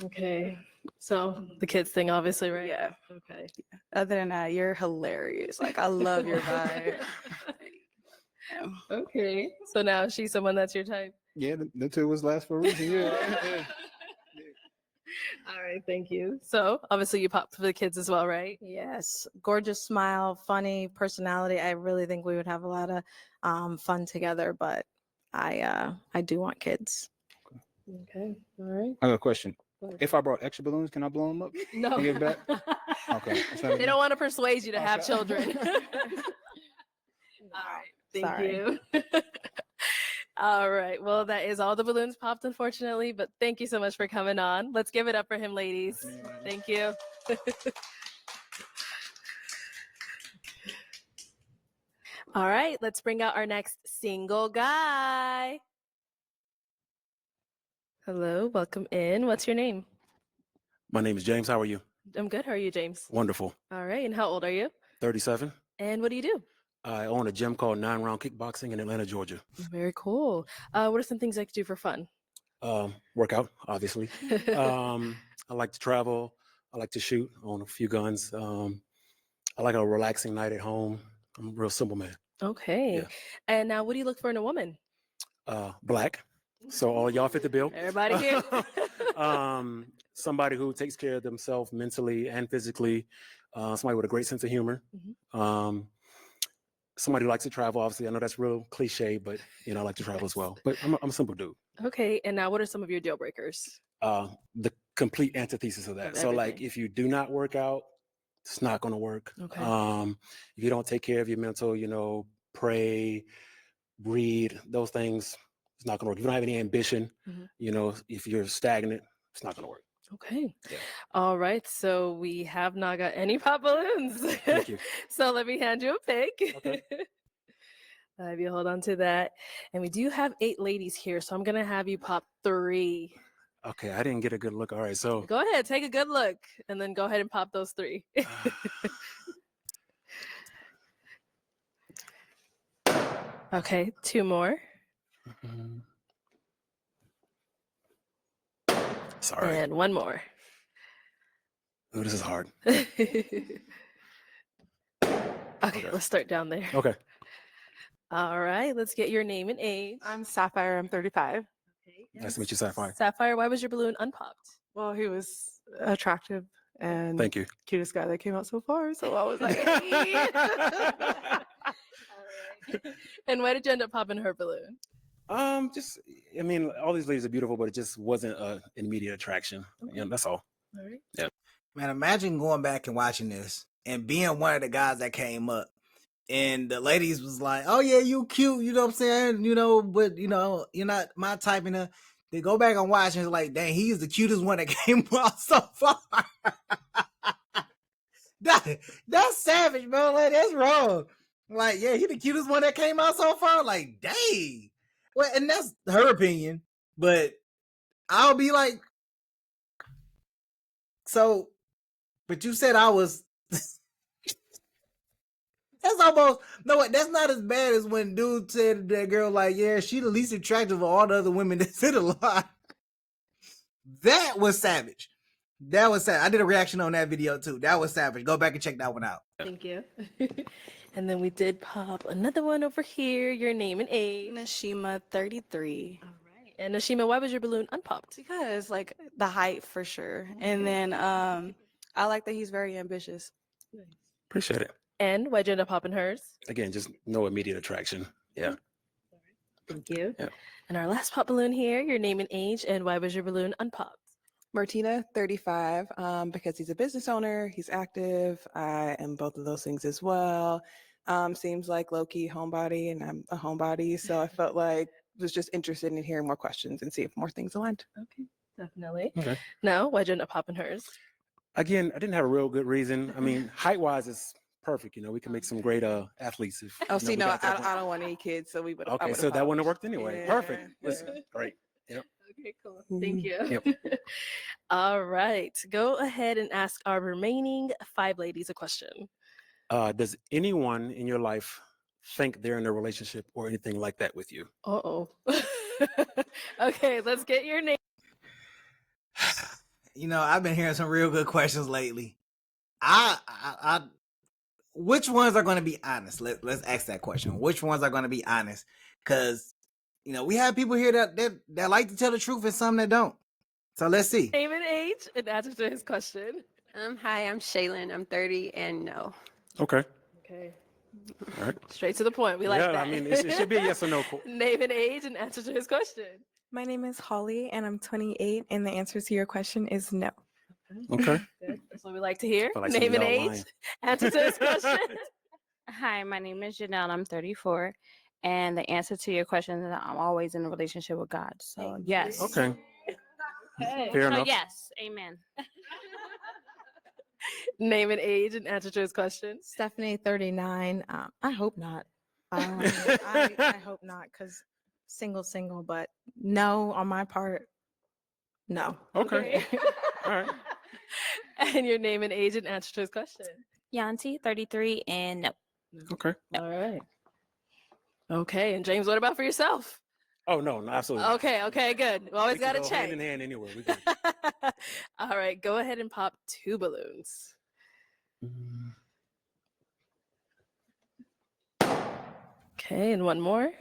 Okay. So the kids thing, obviously, right? Yeah. Okay. Other than that, you're hilarious. Like, I love your vibe. Yeah. Okay. So now she's someone that's your type. Yeah, the 2 was last for a reason. Yeah. All right. Thank you. So obviously you popped for the kids as well, right? Yes, gorgeous smile, funny personality. I really think we would have a lot of fun together, but I do want kids. Okay. All right. I got a question. If I brought extra balloons, can I blow them up? No. And give back? Okay. They don't want to persuade you to have children. All right. Thank Sorry. you. All right. Well, that is all the balloons popped, unfortunately, but thank you so much for coming on. Let's give it up for him, ladies. Thank you. All right, let's bring out our next single guy. Hello, welcome in. What's your name? My name is James. How are you? I'm good. How are you, James? Wonderful. All right, and how old are you? 37. And what do you do? I own a gym called 9 Round Kickboxing in Atlanta, Georgia. Very cool. What are some things you like to do for fun? Workout, obviously. I like to travel. I like to shoot. I own a few guns. I like a relaxing night at home. I'm a real simple man. Okay. Yeah. And now, what do you look for in a woman? Black. So all y'all fit the bill. Everybody here. Somebody who takes care of themselves mentally and physically. Somebody with a great sense of humor. Somebody who likes to travel. Obviously, I know that's real cliche, but I like to travel as well. But I'm a simple dude. Okay. And now, what are some of your deal breakers? The complete antithesis of that. Of So like everything. if you do not work out, it's not going to work. Okay. If you don't take care of your mental, pray, read, those things, it's not going to work. If you don't have any ambition, if you're stagnant, it's not going to work. Okay. Yeah. All right. So we have not got any pop balloons. Thank you. So let me hand you a pick. Okay. Have you hold on to that. And we do have 8 ladies here. So I'm going to have you pop 3. Okay, I didn't get a good look. All right, so Go ahead. Take a good look. And then go ahead and pop those 3. Okay. 2 more. sorry. And 1 more. Ooh, this is hard. Okay. Let's start down there. Okay. All right. Let's get your name and age. I'm Sapphire. I'm 35. Nice to meet you, Sapphire. Sapphire, why was your balloon unpopped? Well, he was attractive and Thank you. cutest guy that came out so far. So I was like, And why did you end up popping her balloon? All these ladies are beautiful, but it just wasn't an immediate attraction. That's all. All right. Yeah. Man, imagine going back and watching this and being one of the guys that came up. And the ladies was like, "Oh yeah, you cute," you know what I'm saying? But you're not my type. And they go back and watch, and it's like, dang, he's the cutest one that came out so far. That's savage, bro. Like that's wrong. Like, yeah, he the cutest one that came out so far. Like, dang. Well, and that's her opinion, but I'll be like, so. But you said I was. That's almost that's not as bad as when dude said to that girl, like, yeah, she the least attractive of all the other women that's in a lot. That was savage. That was savage. I did a reaction on that video too. That was savage. Go back and check that one out. Thank you. And then we did pop another one over here. Your name and age. Nashima, 33. All right. And Nashima, why was your balloon unpopped? Because like the height for sure. And then I like that he's very ambitious. Appreciate it. And why'd you end up popping hers? Again, just no immediate attraction. Yeah. Thank you. Yeah. And our last pop balloon here, your name and age, and why was your balloon unpopped? Martina, 35, because he's a business owner, he's active. I am both of those things as well. Seems like low-key homebody, and I'm a homebody, so I felt like was just interested in hearing more questions and see if more things aligned. Okay, definitely. Okay. No, why'd you end up popping hers? Again, I didn't have a real good reason. I mean, height-wise, it's perfect. We can make some great athletes. If, Oh, see, we no, got that I don't want any kids, so we would. Okay, so that wouldn't have worked anyway. Yeah, Perfect. Listen, great. Yep. Okay, cool. Thank you. Yep. All right. Go ahead and ask our remaining 5 ladies a question. Does anyone in your life think they're in a relationship or anything like that with you? Uh-oh. Okay, let's get your name. I've been hearing some real good questions lately. Which ones are going to be honest? Let's ask that question. Which ones are going to be honest? Because we have people here that like to tell the truth and some that don't. So let's see. Name and age and answer to his question. Hi, I'm Shaylin. I'm 30 and no. Okay. Okay. All right. Straight to the point. We like Yeah, that. I mean, it should be a yes or no. Name and age and answer to his question. My name is Holly and I'm 28 and the answer to your question is no. Okay. Good. That's what we like to hear. Feel like Name some and of y'all age. lying. Answer to his question. Hi, my name is Janelle. I'm 34. And the answer to your question is that I'm always in a relationship with God. So yes. Okay. Okay. Fair So enough. yes, amen. Name and age and answer to his question. Stephanie, 39. I hope not. I hope not, because single, but no on my part. No. Okay. All right. And your name and age and answer to his question. Yanti, 33, and no. Okay. All right. Okay, and James, what about for yourself? Oh no, absolutely. Okay, good. We always We can gotta go check. hand in hand anywhere. We good. All right, go ahead and pop 2 balloons. Okay, and one more.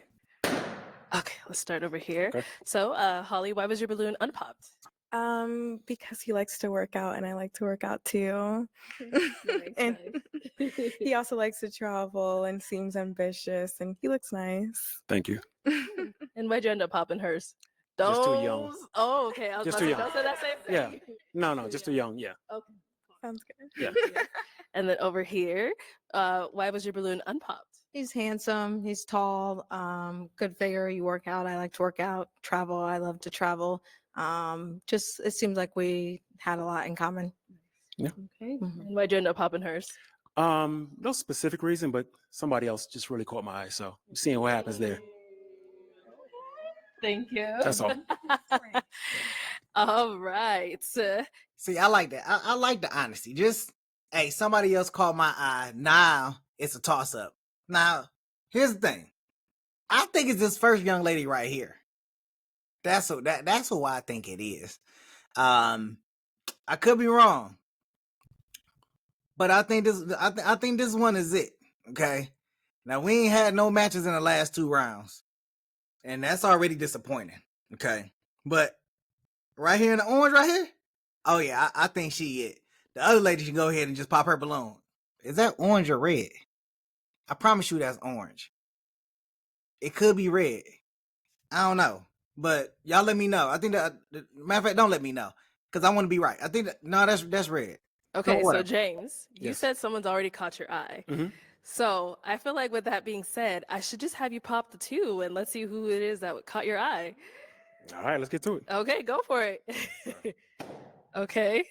Okay, let's start over here. Okay. So, Holly, why was your balloon unpopped? Because he likes to work out and I like to work out too. And he also likes to travel and seems ambitious and he looks nice. Thank you. And why'd you end up popping hers? Just too young. Those- Oh, okay. I was Just about too to young. say that same Yeah. thing. No, just too young. Yeah. Okay. Sounds good. Yeah. And then over here, why was your balloon unpopped? He's handsome. He's tall. Good figure. You work out. I like to work out. Travel. I love to travel. Just it seems like we had a lot in common. Yeah. Okay. And why'd you end up popping hers? No specific reason, but somebody else just really caught my eye. So I'm seeing what happens there. Thank you. That's all. All right. See, I like that. I like the honesty. Just hey, somebody else caught my eye. Now it's a toss up. Now, here's the thing. I think it's this first young lady right here. That's who I think it is. I could be wrong, but I think this one is it. Okay. Now we ain't had no matches in the last 2 rounds, and that's already disappointing. Okay, but right here in the orange, right here. Oh yeah, I think she it. The other lady should go ahead and just pop her balloon. Is that orange or red? I promise you that's orange. It could be red. I don't know. But y'all let me know. I think that matter of fact, don't let me know. Because I want to be right. I think that's red. Okay, so whatever. James, you Yes. said someone's already caught your eye. Mhm. So I feel like with that being said, I should just have you pop the 2 and let's see who it is that caught your eye. All right, let's get to it. Okay, go for it. Okay.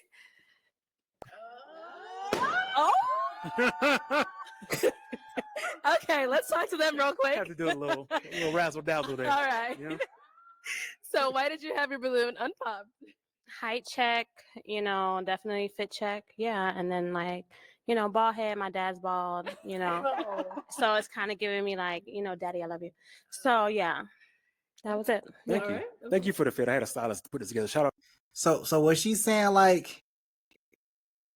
Oh. Okay, let's talk to them real quick. Have to do a little razzle dazzle there. All right. You know? So why did you have your balloon unpopped? Height check, definitely fit check. Yeah. And then bald head, my dad's bald, So it's kind of giving me daddy, I love you. So yeah, that was it. Thank All you. right. Thank you for the fit. I had a stylist to put this together. Shout out. So was she saying like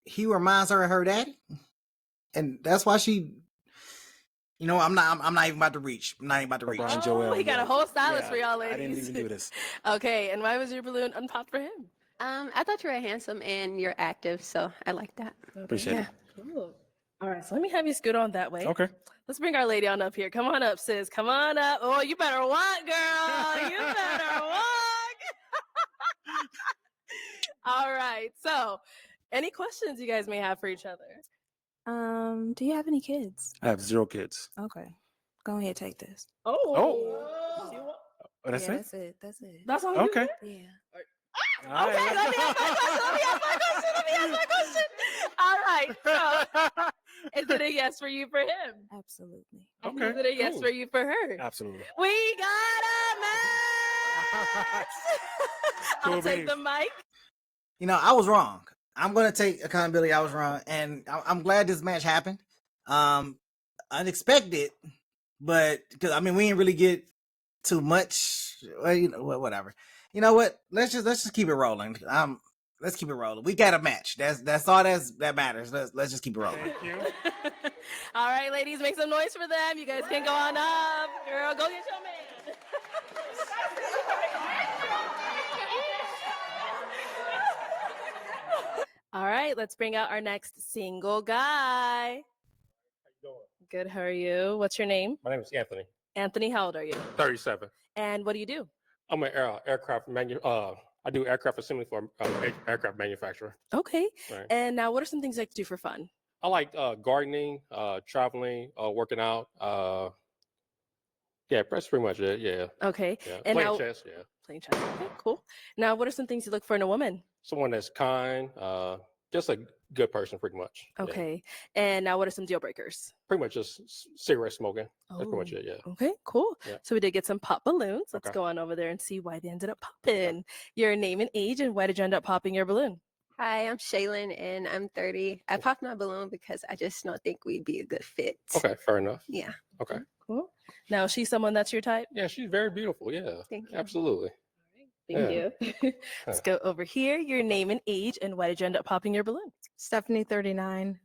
he reminds her of her daddy? And that's why she I'm not even about to reach. I'm not even about to reach. Brian Joel. He got yeah. a whole stylist Yeah, for y'all ladies. I didn't even do this. Okay, and why was your balloon unpopped for him? I thought you were handsome and you're active, so I like that. Appreciate it. Cool. All right, so let me have you scoot on that way. Okay. Let's bring our lady on up here. Come on up, sis. Come on up. Oh, you better walk, girl. You better walk. All right. So, any questions you guys may have for each other? Do you have any kids? I have 0 kids. Okay. Go ahead, take this. Oh, that's yeah, it? that's it. That's it. That's all. Okay. Yeah. All Okay, right. let me ask my question. All right. So, is it a yes for you for him? Absolutely. And Okay, is it a yes cool. for you for her? Absolutely. We got a match. I'll Cool take beans. the mic. I was wrong. I'm gonna take accountability. I was wrong, and I'm glad this match happened. Unexpected, but because we didn't really get too much. Well, whatever. You know what? Let's just keep it rolling. Let's keep it rolling. We got a match. That's all that matters. Let's just keep it rolling. Thank you. All right, ladies, make some noise for them. You guys can go on up. Girl, go get your man. All right, let's bring out our next single guy. Good, how are you? What's your name? My name is Anthony, Anthony, how old are you? 37. And what do you do? I'm an I do aircraft assembly for aircraft manufacturer. Okay. Right. And now what are some things you like to do for fun? I like gardening, traveling, working out, Yeah, that's pretty much it. Yeah. Okay. Yeah. And Playing now chess. Yeah. playing chess. Okay, cool. Now, what are some things you look for in a woman? Someone that's kind, just a good person, pretty much. Yeah. Okay. And now, what are some deal breakers? Pretty much just cigarette smoking. That's pretty much Oh, it. Yeah. okay, cool. Yeah. So we did get some pop balloons. Let's Okay. go on over there and see why they ended up popping. Your name and age, and why did you end up popping your balloon? Hi, I'm Shaylin and I'm 30. I popped my balloon because I just don't think we'd be a good fit. Okay. Fair enough. Yeah. Okay. Cool. Now, is she someone that's your type? Yeah, she's very beautiful. Yeah. Thank you. Absolutely. Thank Yeah. you. Let's go over here. Your name and age, and why did you end up popping your balloon? Stephanie, 39.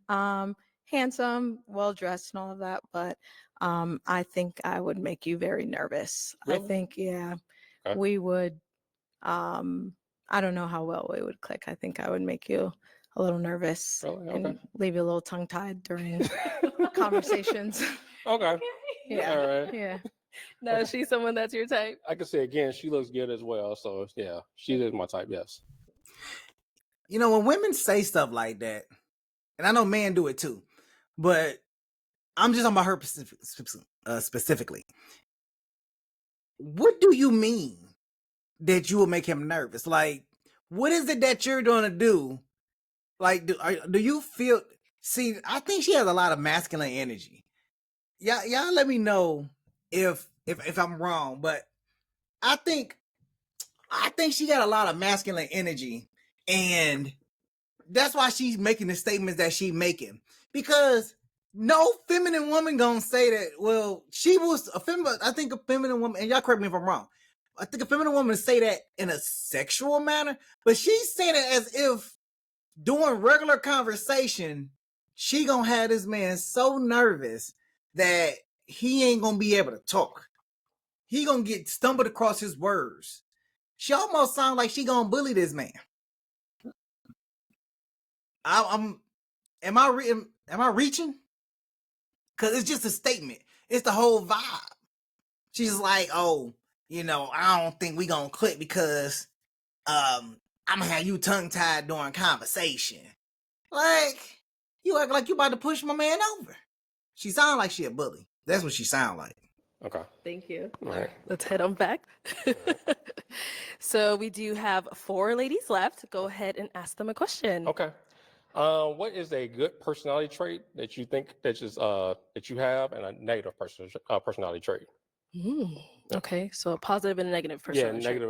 Handsome, well dressed, and all of that, but I think I would make you very nervous. I Really? think, yeah, Okay. we would. I don't know how well we would click. I think I would make you a little nervous Really? Okay. and leave you a little tongue tied during conversations. Okay. Yeah, All right. yeah. Now, is she someone that's your type? I can say again, she looks good as well. So yeah, she is my type. Yes. You know, when women say stuff like that, and I know men do it too, but I'm just talking about her specifically. What do you mean that you will make him nervous? Like, what is it that you're going to do? Like, do you feel? See, I think she has a lot of masculine energy. Y'all let me know if I'm wrong, but I think she got a lot of masculine energy, and that's why she's making the statements that she's making. Because no feminine woman gonna say that. Well, she was a feminine. I think a feminine woman, and y'all correct me if I'm wrong. I think a feminine woman say that in a sexual manner, but she's saying it as if during regular conversation, she gonna have this man so nervous that he ain't gonna be able to talk. He gonna get stumbled across his words. She almost sounds like she gonna bully this man. Am I reaching? Cause it's just a statement. It's the whole vibe. She's like, oh, I don't think we gonna click because I'm gonna have you tongue tied during conversation. Like, you act like you about to push my man over. She sound like she a bully. That's what she sound like. Okay. Thank you. All right. Let's head on back. So we do have 4 ladies left. Go ahead and ask them a question. Okay. What is a good personality trait that you think that you have, and a negative personality trait? Okay, so a positive and a negative Yeah, personality trait.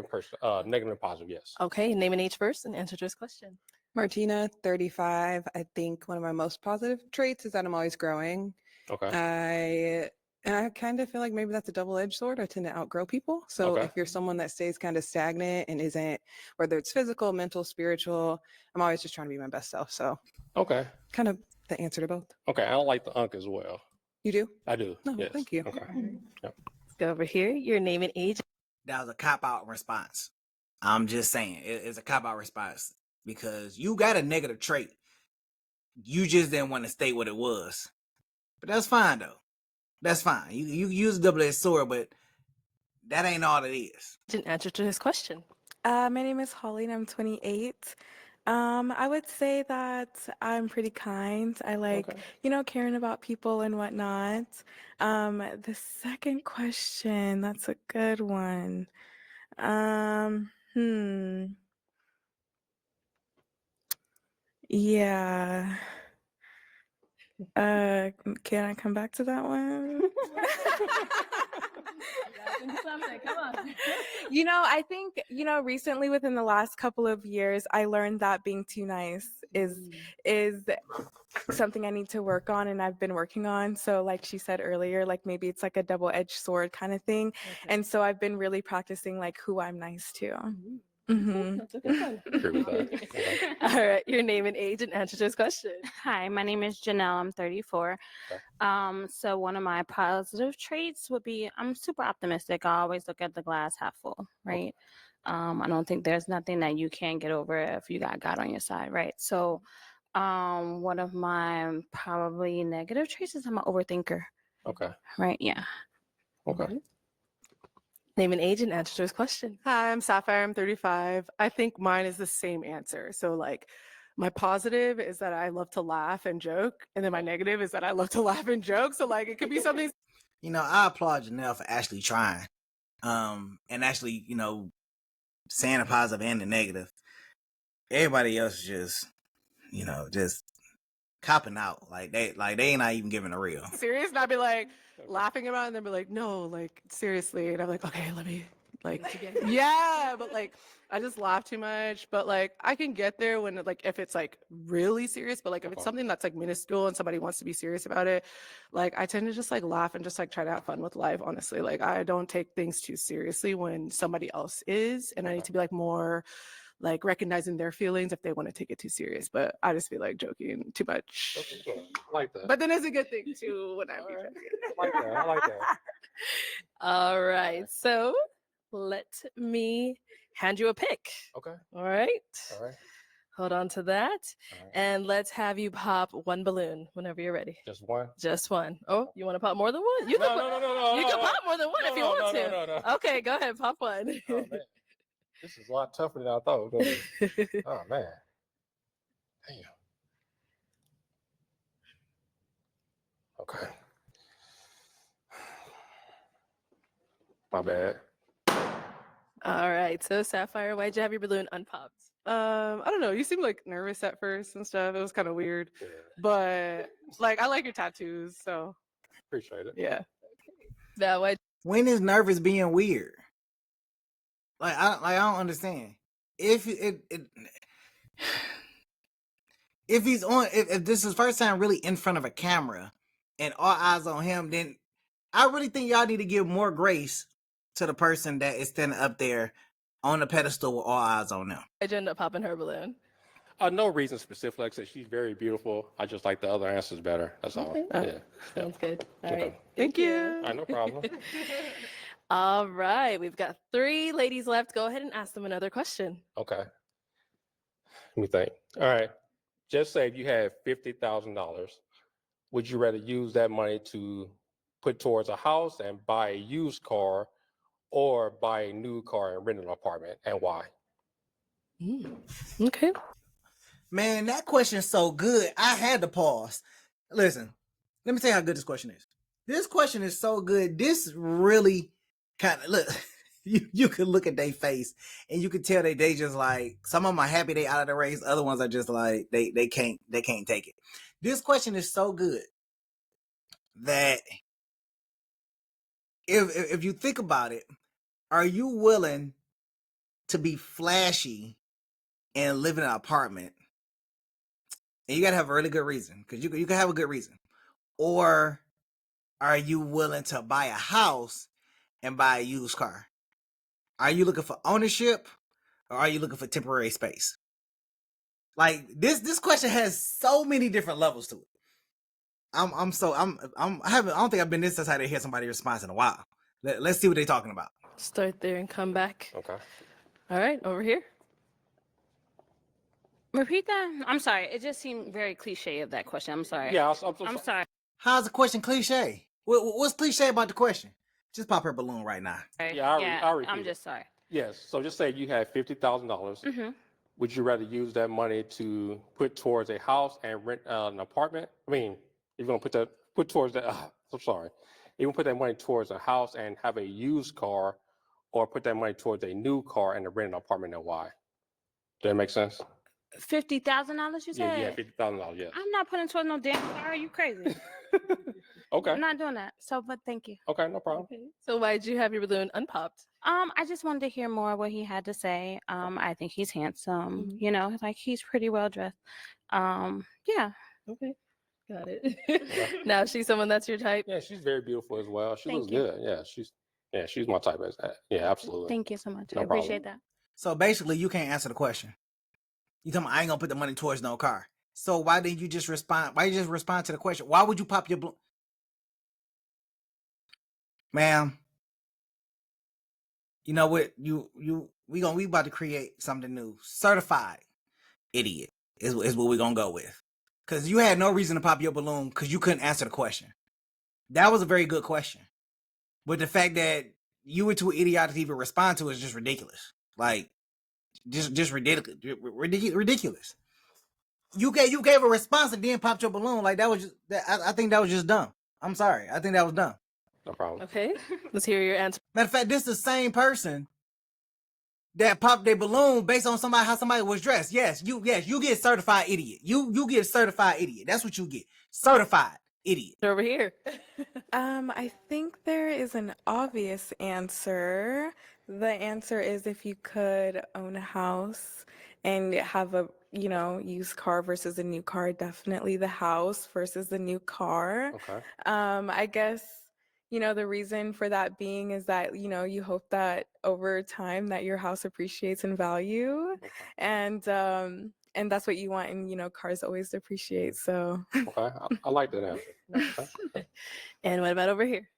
negative and positive. Yes. Okay, name and age first and answer this question. Martina, 35. I think one of my most positive traits is that I'm always growing. Okay. I kind of feel like maybe that's a double-edged sword. I tend to outgrow people. So Okay. if you're someone that stays kind of stagnant and isn't, whether it's physical, mental, spiritual, I'm always just trying to be my best self. So Okay. kind of the answer to both. Okay. I don't like the unk as well. You do? I do. No, Yes. thank you. Okay. Yep. Let's go over here. Your name and age. That was a cop-out response. I'm just saying, it's a cop-out response because you got a negative trait. You just didn't want to state what it was. But that's fine, though. That's fine. You use a double-edged sword, but that ain't all it is. Didn't answer to his question. My name is Holly and I'm 28. I would say that I'm pretty kind. I like, Okay. Caring about people and whatnot. The second question, that's a good one. Yeah. Can I come back to that one? Come on. I think, recently within the last couple of years, I learned that being too nice is something I need to work on and I've been working on. So like she said earlier, like maybe it's like a double-edged sword kind of thing. And so I've been really practicing like who I'm nice to. That's a good one. Agree with that. All right, your name and age and answer to his question. Hi, my name is Janelle. I'm 34. So one of my positive traits would be I'm super optimistic. I always look at the glass half full, right? I don't think there's nothing that you can't get over if you got God on your side, right? So one of my probably negative traits is I'm an overthinker, Okay. right? Yeah. Okay. Name and age and answer to his question. Hi, I'm Sapphire. I'm 35. I think mine is the same answer. So, like, my positive is that I love to laugh and joke, and then my negative is that I love to laugh and joke. So, like, it could be something. I applaud Janelle for actually trying, and actually, saying the positive and the negative. Everybody else just, just copping out. Like they ain't not even giving a real. Serious, and I'd be like laughing about it, and then be like, no, like seriously, and I'm like, okay, let me yeah, but like I just laugh too much. But like I can get there when if it's like really serious, but like if it's something that's like minuscule and somebody wants to be serious about it, like I tend to just like laugh and just like try to have fun with life. Honestly, like I don't take things too seriously when somebody else is, and I need to be like more like recognizing their feelings if they want to take it too serious. But I just be like joking too much. Okay, I like that. But then it's a good thing too when I be joking. I like that. I like that. All right. So let me hand you a pick. Okay. All right. All right. Hold on to that. All right. And let's have you pop one balloon whenever you're ready. Just one. Just one. Oh, you want to pop more than one? You No, can, no, no, no, no. you no, can no. pop more than one No, if you no, want no, to. no, no, no. Okay, go ahead. Pop one. Oh, man. This is a lot tougher than I thought it was going to be. Oh, man. Damn. Okay. My bad. All right. So Sapphire, why'd you have your balloon unpopped? I don't know. You seemed like nervous at first and stuff. It was kind of weird, Yeah. but like I like your tattoos, so Appreciate it. yeah. Now, why? When is nervous being weird? Like I don't understand. If if he's on, if this is first time really in front of a camera and all eyes on him, then I really think y'all need to give more grace to the person that is standing up there on the pedestal with all eyes on them. Why'd you end up popping her balloon? No reason specific. Like I said, she's very beautiful. I just like the other answers better. That's all. Okay. Yeah. Sounds good. All Okay. right. Thank you. All right, no problem. All right. We've got 3 ladies left. Go ahead and ask them another question. Okay. Let me think. All right. Just say if you had $50,000, would you rather use that money to put towards a house and buy a used car, or buy a new car and rent an apartment, and why? Okay. Man, that question is so good. I had to pause. Listen, let me tell you how good this question is. This question is so good. This really kind of look. You can look at their face and you can tell they just like, some of them are happy they out of the race. Other ones are just like they can't take it. This question is so good that if you think about it, are you willing to be flashy and live in an apartment? And you gotta have a really good reason, because you can have a good reason. Or are you willing to buy a house and buy a used car? Are you looking for ownership, or are you looking for temporary space? Like this question has so many different levels to it. I don't think I've been this excited to hear somebody response in a while. Let's see what they're talking about. Start there and come back. Okay. All right. Over here. Repeat that. I'm sorry. It just seemed very cliche of that question. I'm sorry. Yeah, I'm sorry. How's the question cliche? What's cliche about the question? Just pop her balloon right now. Yeah, I'll repeat I'm it. just sorry. Yes. So just say you had $50,000. Mm-hmm. Would you rather use that money to put towards a house and rent an apartment? I mean, you're gonna put towards that. I'm sorry. You can put that money towards a house and have a used car, or put that money towards a new car and rent an apartment, and why? Does that make sense? $50,000, you said? Yeah, $50,000. Yeah. I'm not putting towards no damn car. Are you crazy? Okay. I'm not doing that. So, but thank you. Okay, no problem. Okay. So why'd you have your balloon unpopped? I just wanted to hear more what he had to say. I think he's handsome. You know, like he's pretty well dressed. Yeah. Okay. Got it. Now she's someone that's your type. Yeah, she's very beautiful as well. She Thank looks you. good. Yeah, she's my type. Yeah, absolutely. Thank you so much. No I appreciate problem. that. So basically, you can't answer the question. You tell me I ain't gonna put the money towards no car. So why didn't you just respond? Why you just respond to the question? Why would you pop your balloon? Ma'am, you know what? We about to create something new. Certified idiot is what we're gonna go with. Cause you had no reason to pop your balloon because you couldn't answer the question. That was a very good question. But the fact that you were too idiotic to even respond to is just ridiculous. Like just ridiculous. Ridiculous. You gave a response and then popped your balloon. Like that was just I think that was just dumb. I'm sorry. I think that was dumb. No problem. Okay, let's hear your answer. Matter of fact, this is the same person that popped their balloon based on how somebody was dressed. Yes, you get certified idiot. You get certified idiot. That's what you get. Certified idiot. Over here. I think there is an obvious answer. The answer is if you could own a house and have a, used car versus a new car, definitely the house versus the new car. Okay. I guess, the reason for that being is that, you hope that over time that your house appreciates in value, and that's what you want, and cars always depreciate. So Okay. I like that answer. Okay. And what about over here?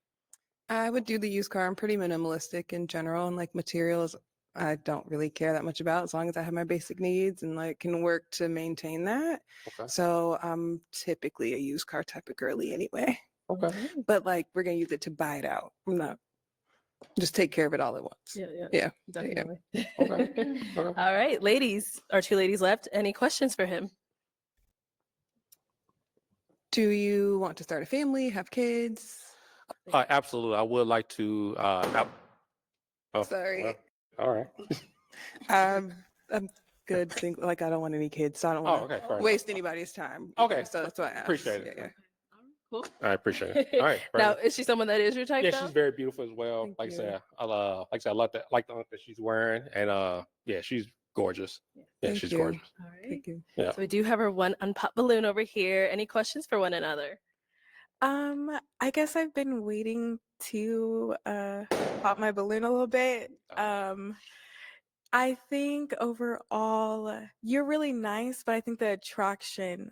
I would do the used car. I'm pretty minimalistic in general, and like materials, I don't really care that much about as long as I have my basic needs and like can work to maintain that. Okay. So I'm typically a used car type of girly anyway. Okay. But like we're gonna use it to buy it out. I'm not just take care of it all at once. Yeah. Definitely. Okay. All right, ladies, our 2 ladies left. Any questions for him? Do you want to start a family, have kids? Absolutely. I would like to have. Oh, Sorry. well, all right. I'm good. Like I don't want any kids, so I don't want okay, fair to enough. waste anybody's time. Okay, So that's why I asked. appreciate it. Yeah. Cool. I appreciate it. All right. fair Now, enough. is she someone that is your type? Yeah, though? she's very beautiful as well. Thank Like I you. said, I like the outfit she's wearing, and yeah, she's gorgeous. Yeah, Thank she's you. gorgeous. All right. Thank you. Yeah. So we do have our one unpopped balloon over here. Any questions for one another? I guess I've been waiting to pop my balloon a little bit. I think overall you're really nice, but I think the attraction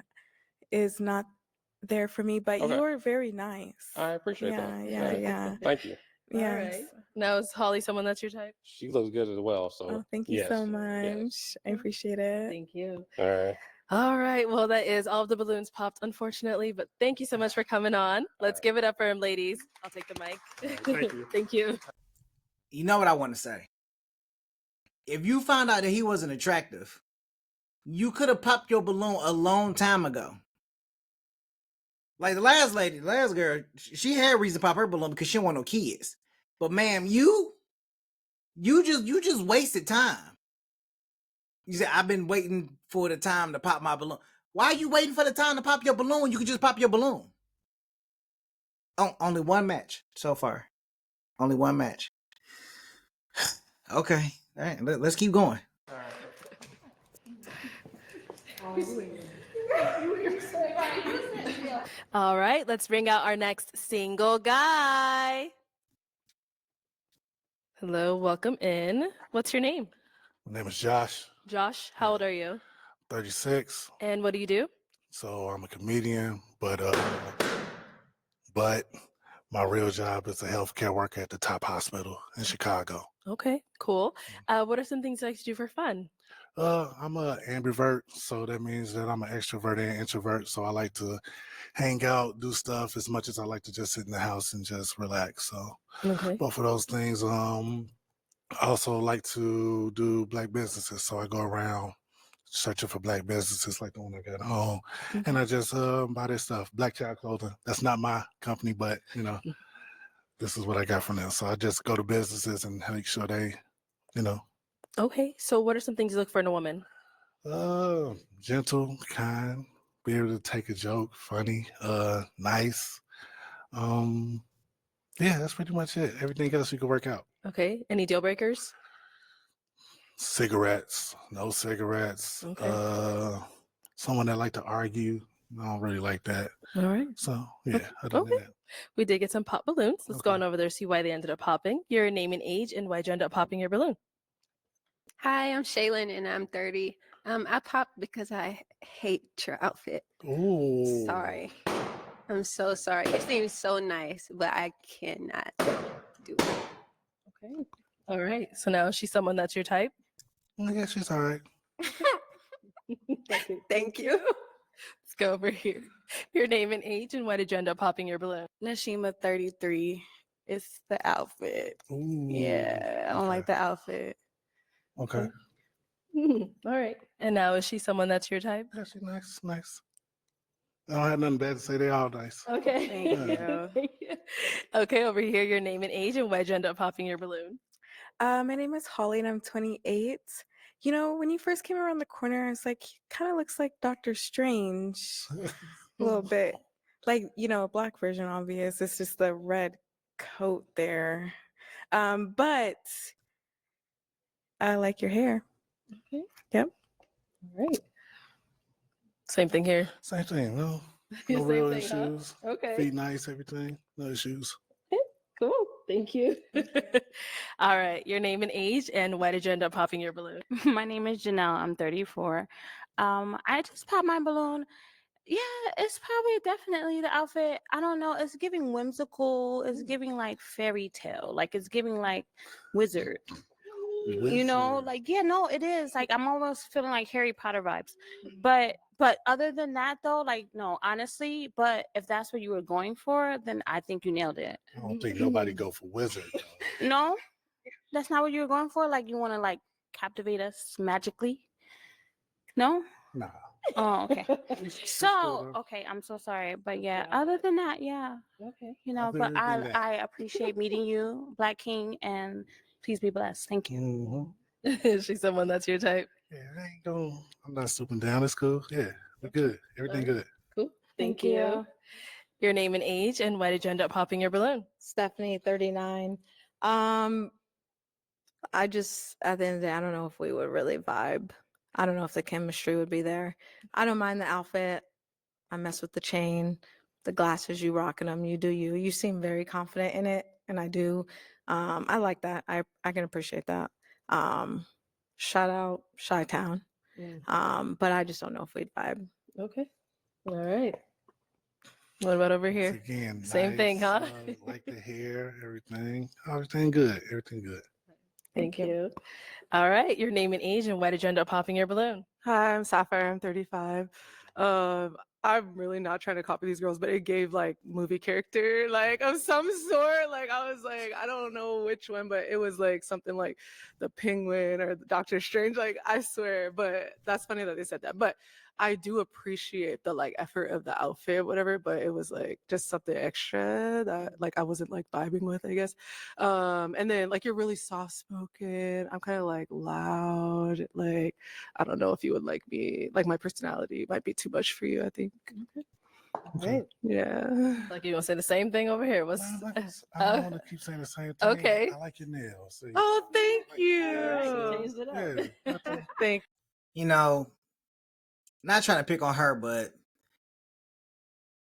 is not there for me. But Okay. you're very nice. I appreciate Yeah, that. yeah. Thank you. Yes. All right. Now, is Holly someone that's your type? She looks good as well. So Oh, thank you yes. so much. I appreciate it. Thank you. All right. All right. Well, that is all of the balloons popped, unfortunately, but thank you so much for coming on. Let's give it up for him, ladies. I'll take the mic. thank you. Thank you. You know what I want to say? If you found out that he wasn't attractive, you could have popped your balloon a long time ago. Like the last girl, she had reason to pop her balloon because she didn't want no kids. But ma'am, you just wasted time. You said, I've been waiting for the time to pop my balloon. Why are you waiting for the time to pop your balloon? You could just pop your balloon. Oh, only one match so far. Only one match. Okay. All right. Let's keep going. All right. Let's bring out our next single guy. Hello. Welcome in. What's your name? My name is Josh, Josh. How old are you? 36. And what do you do? So I'm a comedian, but my real job is a healthcare worker at the top hospital in Chicago. Okay. Cool. What are some things you like to do for fun? I'm a ambivert, so that means that I'm an extrovert and introvert. So I like to hang out, do stuff as much as I like to just sit in the house and just relax. So Okay. both of those things. I also like to do Black businesses, so I go around searching for Black businesses like the one I got home, and I just buy their stuff. Black Child Clothing. That's not my company, but this is what I got from them. So I just go to businesses and make sure they, Okay. So what are some things you look for in a woman? gentle, kind, be able to take a joke, funny, nice. Yeah, that's pretty much it. Everything else you can work out. Okay. Any deal breakers? Cigarettes, no cigarettes. Okay. Someone that like to argue. I don't really like that. All right. So yeah, other than Okay. that. We did get some pop balloons. Let's go on over there, see why they ended up popping. Your name and age, and why'd you end up popping your balloon? Hi, I'm Shaylin and I'm 30. I popped because I hate your outfit. Ooh. Sorry. I'm so sorry. It seems so nice, but I cannot do it. Okay. All right. So now is she someone that's your type? Yeah, she's all right. Thank you. Let's go over here. Your name and age, and why did you end up popping your balloon? Nashima 33. It's the outfit. Ooh. Yeah, I don't like the outfit. Okay. All right. And now is she someone that's your type? Yeah, she's nice. I don't have nothing bad to say. They all nice. Okay. Thank you. Thank you. Okay, over here, your name and age, and why'd you end up popping your balloon? My name is Holly and I'm 28. You know, when you first came around the corner, I was like, he kind of looks like Doctor Strange a little bit. Like, you know, a black version, obvious. It's just the red coat there. But I like your hair. Okay. Yep. All right. Same thing here. Same thing. No Same real thing, huh? issues. Okay. Feet nice, everything. No issues. Cool. Thank you. All right. Your name and age, and why did you end up popping your balloon? My name is Janelle. I'm 34. I just popped my balloon. Yeah, it's probably definitely the outfit. I don't know. It's giving whimsical. It's giving like fairy tale. Like it's giving like wizard. You know, like yeah, no, it is. Like I'm almost feeling like Harry Potter vibes. But other than that though, like no, honestly, but if that's what you were going for, then I think you nailed it. I don't think nobody go for wizard. Though. No? That's not what you were going for? Like you want to like captivate us magically? No? Nah. Oh, okay. It's So, cool, though. okay, I'm so sorry. But yeah, other than that, yeah. Okay. You know, Other but than that. I appreciate meeting you, Black King, and please be blessed. Thank you. Mm-hmm. Is she someone that's your type? Yeah, I ain't going. I'm not stooping down. It's cool. Yeah, we're good. Everything good. Cool. Thank Thank you. you. Your name and age, and why did you end up popping your balloon? Stephanie, 39. I just, at the end of the day, I don't know if we would really vibe. I don't know if the chemistry would be there. I don't mind the outfit. I mess with the chain, the glasses, you rocking them. You do you. You seem very confident in it, and I do. I like that. I can appreciate that. Shout out Chi-Town. But I just don't know if we'd vibe. Okay. All right. What about over here? Again, Same thing, nice, huh? like the hair, everything good. Everything good. Thank you. All right. Your name and age, and why did you end up popping your balloon? Hi, I'm Sapphire. I'm 35. I'm really not trying to copy these girls, but it gave like movie character, like of some sort. Like I was like, I don't know which one, but it was like something like the Penguin or the Doctor Strange. Like I swear, but that's funny that they said that. But I do appreciate the like effort of the outfit, whatever. But it was like just something extra that like I wasn't like vibing with, I guess. And then like you're really soft spoken. I'm kind of like loud. Like I don't know if you would like me. Like my personality might be too much for you, I think. Right. Yeah. Like you gonna say the same thing over here? What's I don't want to keep saying the same thing. okay. I like your nails. See? Oh, thank She you. changed it up. Yeah. Thank You know, not trying to pick on her, but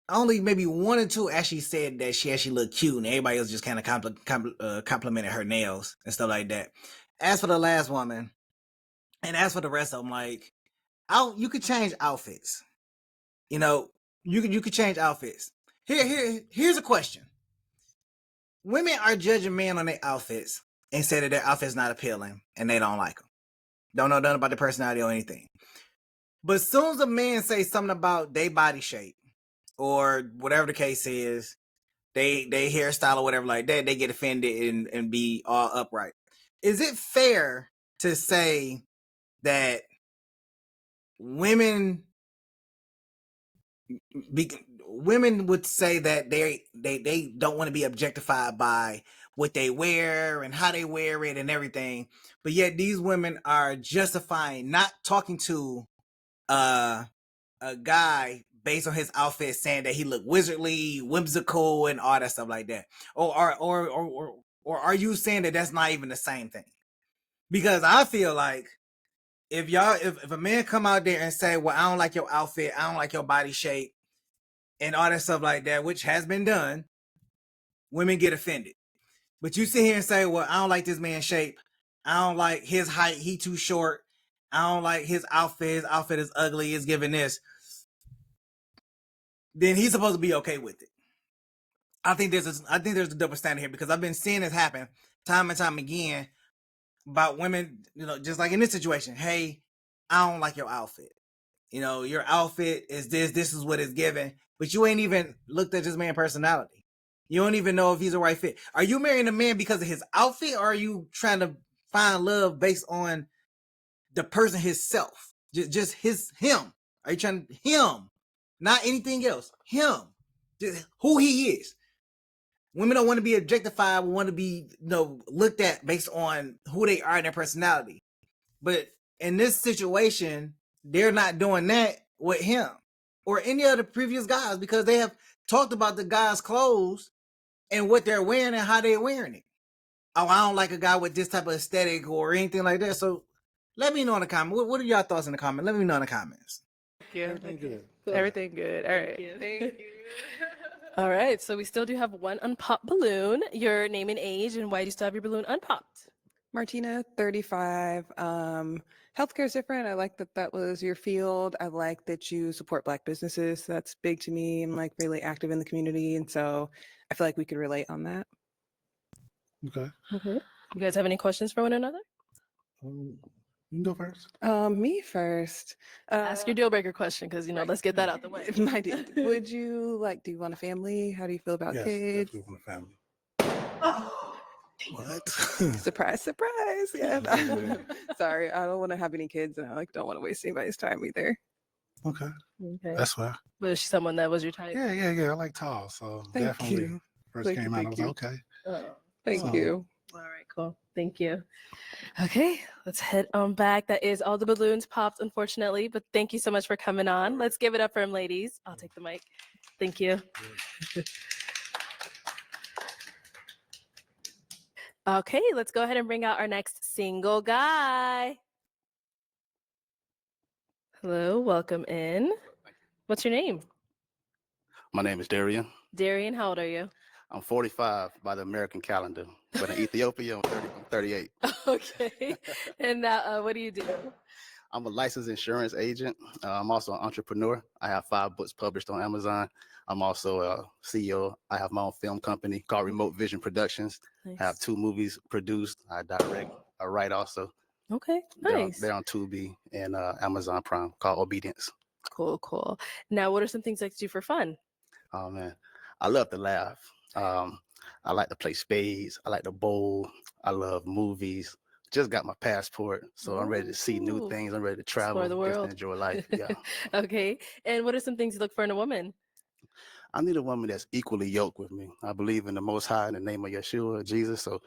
only maybe one or two actually said that she actually looked cute, and everybody else just kind of complimented her nails and stuff like that. As for the last woman, and as for the rest of them, like, you could change outfits. You know, you could change outfits. Here's a question. Women are judging men on their outfits and say that their outfit's not appealing and they don't like them. Don't know nothing about their personality or anything. But as soon as a man say something about their body shape or whatever the case is, they hairstyle or whatever like that, they get offended and be all upright. Is it fair to say that women would say that they don't want to be objectified by what they wear and how they wear it and everything, but yet these women are justifying not talking to a guy based on his outfit, saying that he looked wizardly, whimsical, and all that stuff like that? Or are you saying that that's not even the same thing? Because I feel like if a man come out there and say, well, I don't like your outfit, I don't like your body shape, and all that stuff like that, which has been done, women get offended. But you sit here and say, well, I don't like this man's shape, I don't like his height, he too short, I don't like his outfit is ugly, it's giving this, then he's supposed to be okay with it. I think there's a double standard here, because I've been seeing this happen time and time again about women, you know, just like in this situation. Hey, I don't like your outfit. You know, your outfit is this is what it's given, but you ain't even looked at this man's personality. You don't even know if he's a right fit. Are you marrying a man because of his outfit, or are you trying to find love based on the person himself? Just him. Are you trying him? Not anything else. Him. Just who he is. Women don't want to be objectified, want to be, looked at based on who they are and their personality. But in this situation, they're not doing that with him or any of the previous guys because they have talked about the guys' clothes and what they're wearing and how they're wearing it. Oh, I don't like a guy with this type of aesthetic or anything like that. So let me know in the comments. What are y'all thoughts in the comments? Let me know in the comments. Thank you. Everything good. Everything good. All right. Thank you. All right, so we still do have one unpopped balloon. Your name and age, and why do you still have your balloon unpopped? Martina, 35. Healthcare is different. I like that that was your field. I like that you support Black businesses. That's big to me. I'm like really active in the community. And so I feel like we could relate on that. Okay. You guys have any questions for one another? You can go first. Me first. Ask your deal breaker question because, let's get that out the way. My deal. Would you do you want a family? How do you feel about Yes, kids? definitely want a family. What? Surprise, surprise. Yeah. Sorry, I don't want to have any kids and I don't want to waste anybody's time either. Okay. Okay. That's why. But is she someone that was your type? Yeah. I like tall, so Thank definitely. you. First Thank came you, out, I thank was you. like, okay. Thank So- you. All right, cool. Thank you. Okay, let's head on back. That is all the balloons popped, unfortunately, but thank you so much for coming on. Let's give it up for him, ladies. I'll take the mic. Thank you. Okay, let's go ahead and bring out our next single guy. Hello, welcome in. What's your name? My name is Darian. Darian, how old are you? I'm 45 by the American calendar, but in Ethiopia, I'm 38. Okay. And now, what do you do? I'm a licensed insurance agent. I'm also an entrepreneur. I have 5 books published on Amazon. I'm also a CEO. I have my own film company called Remote Vision Productions. Nice. I have 2 movies produced. I direct, I write also. Okay, They're on- nice. They're on Tubi and Amazon Prime called Obedience. Cool. Now, what are some things that you do for fun? Oh man, I love to laugh. I like to play spades. I like to bowl. I love movies. Just got my passport, so I'm ready to see new Ooh. things. I'm ready to travel, Explore the just to world. enjoy life. Yeah, Okay. And what are some things you look for in a woman? I need a woman that's equally yoked with me. I believe in the Most High in the name of Yeshua, Jesus. So,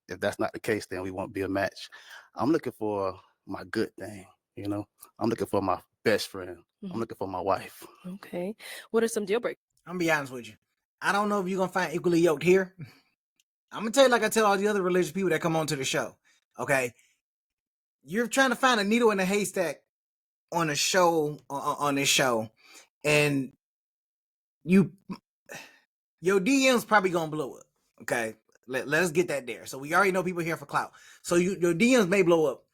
if that's not the case, then we won't be a match. I'm looking for my good thing. I'm looking for my best friend. Mhm. I'm looking for my wife. Okay. What are some deal breakers? I'm gonna be honest with you. I don't know if you're gonna find equally yoked here. I'm gonna tell you like I tell all the other religious people that come onto the show. Okay, you're trying to find a needle in a haystack on a show on this show, and your DM's probably gonna blow up. Okay, let us get that there. So we already know people here for clout. So your DMs may blow up,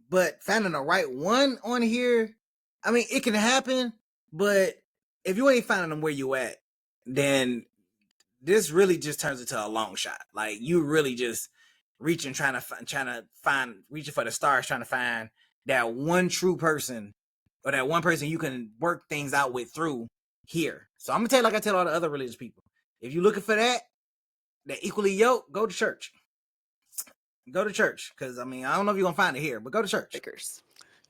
but finding the right one on here, I mean, it can happen. But if you ain't finding them where you at, then this really just turns into a long shot. Like you really just reaching for the stars, trying to find that one true person or that one person you can work things out with through here. So I'm gonna tell you like I tell all the other religious people. If you're looking for that equally yoked, go to church. Go to church. Cause I mean, I don't know if you're gonna find it here, but go to church.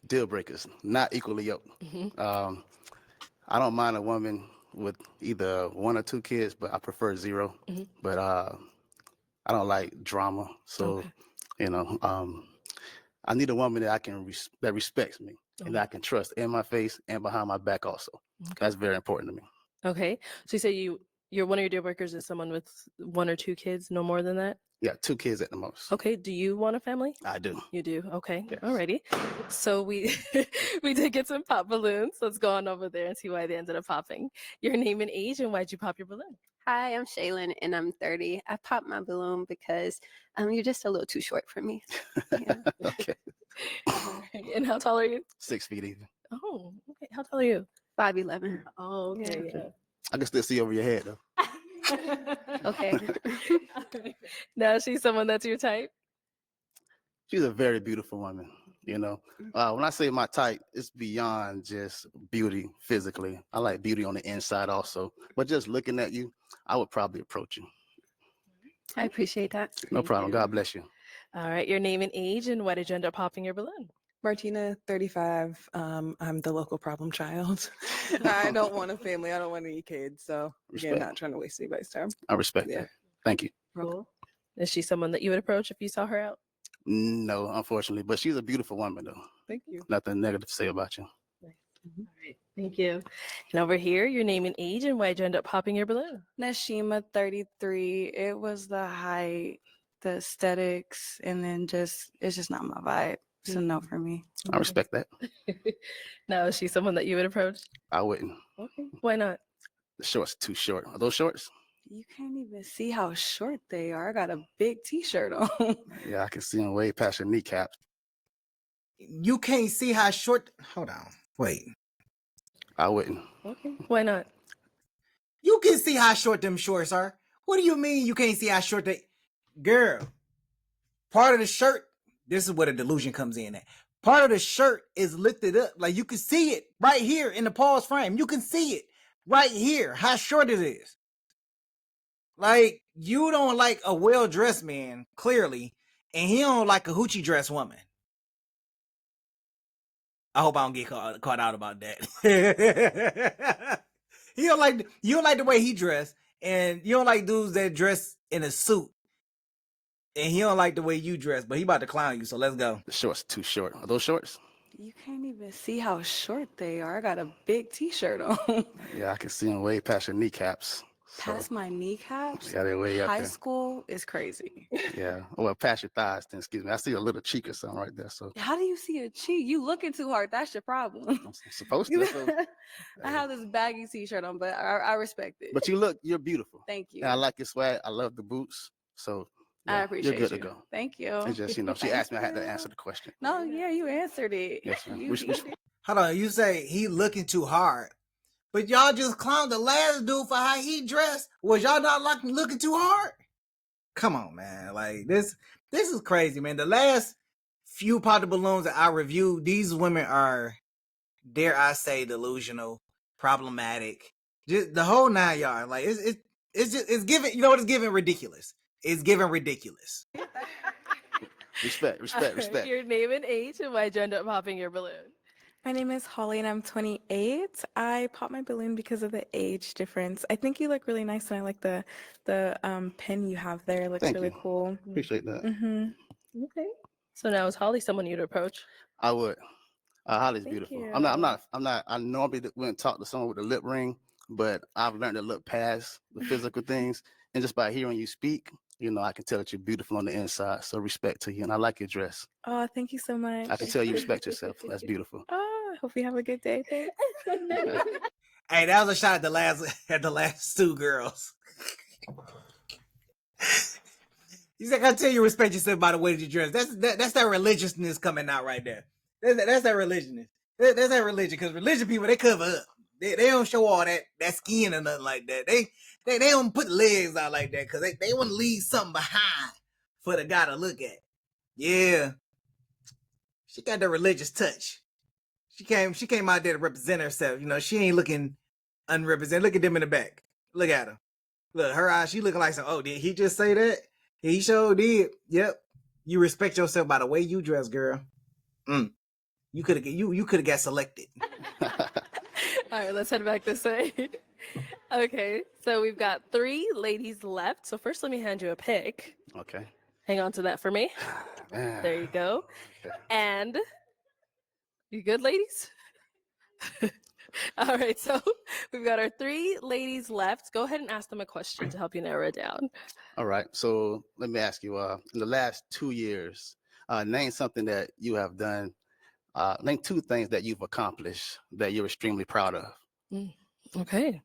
Deal breakers, not equally yoked. I don't mind a woman with either 1 or 2 kids, but I prefer 0. But I don't like drama, so I need a woman that I can that respects me and that I can trust in my face and behind my back also. That's very important to me. Okay. So you say you're one of your deal breakers is someone with 1 or 2 kids, no more than that? Yeah, 2 kids at the most. Okay. Do you want a family? I do. You do. Okay. Yes. Alrighty. So we we did get some pop balloons. Let's go on over there and see why they ended up popping. Your name and age, and why'd you pop your balloon? Hi, I'm Shaylin and I'm 30. I popped my balloon because you're just a little too short for me. Okay. And how tall are you? 6 feet even. Oh, okay. How tall are you? 5'11". Oh, okay. Yeah. I can still see over your head though. Okay. Now she's someone that's your type. She's a very beautiful woman. When I say my type, it's beyond just beauty physically. I like beauty on the inside also. But just looking at you, I would probably approach you. I appreciate that. No problem. God bless you. All right. Your name and age, and why did you end up popping your balloon? Martina, 35. I'm the local problem child. I don't want a family. I don't want any kids. So again, Respect. not trying to waste anybody's time. I respect Yeah. that. Thank you. Cool. Is she someone that you would approach if you saw her out? No, unfortunately, but she's a beautiful woman though. Thank you. Nothing negative to say about you. All right, thank you. And over here, your name and age and why'd you end up popping your balloon? Nashima, 33. It was the height, the aesthetics, and then it's just not my vibe. So no for me. I respect that. Now, is she someone that you would approach? I wouldn't. Okay. Why not? The shorts too short. Are those shorts? You can't even see how short they are. I got a big t-shirt on. Yeah, I can see them way past your kneecaps. You can't see how short. Hold on. Wait. I wouldn't. Okay. Why not? You can see how short them shorts are. What do you mean you can't see how short they? Girl, part of the shirt. This is where the delusion comes in at. Part of the shirt is lifted up. Like you can see it right here in the pause frame. You can see it right here, how short it is. Like, you don't like a well-dressed man, clearly, and he don't like a hoochie dressed woman. I hope I don't get caught out about that. You don't like the way he dressed, and you don't like dudes that dress in a suit. And he don't like the way you dress, but he about to clown you, so let's go. The shorts too short. Are those shorts? You can't even see how short they are. I got a big t-shirt on. Yeah, I can see them way past your kneecaps. Past my kneecaps. Yeah, they're way up High there. school is crazy. Yeah. Well, past your thighs, then, excuse me. I see a little cheek or something right there. So How do you see a cheek? You looking too hard. That's your problem. I'm supposed to. So, I have this baggy t-shirt on, but I respect it. but you're beautiful. Thank you. And I like your swag. I love the boots. So I yeah, appreciate you're good you. to go. Thank you. It's just, she Thank asked me, I had to you. answer the question. No, yeah, you answered it. Yes, ma'am. You did. Hold on, you say he looking too hard. But y'all just clowned the last dude for how he dressed. Was y'all not like looking too hard? Come on, man. Like this is crazy, man. The last few pop balloons that I reviewed, these women are, dare I say, delusional, problematic. Just the whole 9 yards. Like it's giving, you know what it's giving? Ridiculous. It's giving ridiculous. Respect. Your name and age and why'd you end up popping your balloon? My name is Holly and I'm 28. I popped my balloon because of the age difference. I think you look really nice and I like the pin you have there. It looks Thank really you. cool. Appreciate that. Mm-hmm. Okay. So now is Holly someone you'd approach? I would. Holly's Thank beautiful. you. I normally wouldn't talk to someone with a lip ring, but I've learned to look past the physical things. And just by hearing you speak, I can tell that you're beautiful on the inside. So respect to you. And I like your dress. Oh, thank you so much. I can tell you respect yourself. That's beautiful. Oh, I hope you have a good day. Thanks. Hey, that was a shot at the last two girls. You said, I tell you respect yourself by the way that you dress. That's that religiousness coming out right there. That's that religiousness. That's that religion, because religion people, they cover up. They don't show all that skin or nothing like that. They don't put legs out like that because they want to leave something behind for the guy to look at. Yeah. She got the religious touch. She came out there to represent herself. She ain't looking unrepresented. Look at them in the back. Look at her. Look, her eyes, she looking like some, oh, did he just say that? He sure did. Yep. You respect yourself by the way you dress, girl. You could have got selected. All right, let's head back this way. Okay, so we've got 3 ladies left. So first, let me hand you a pick. Okay. Hang on to that for me. Man. There you go. And you good, ladies? All right, so we've got our 3 ladies left. Go ahead and ask them a question to help you narrow it down. All right. So let me ask you, in the last 2 years, name something that you have done. Name 2 things that you've accomplished that you're extremely proud of. Okay.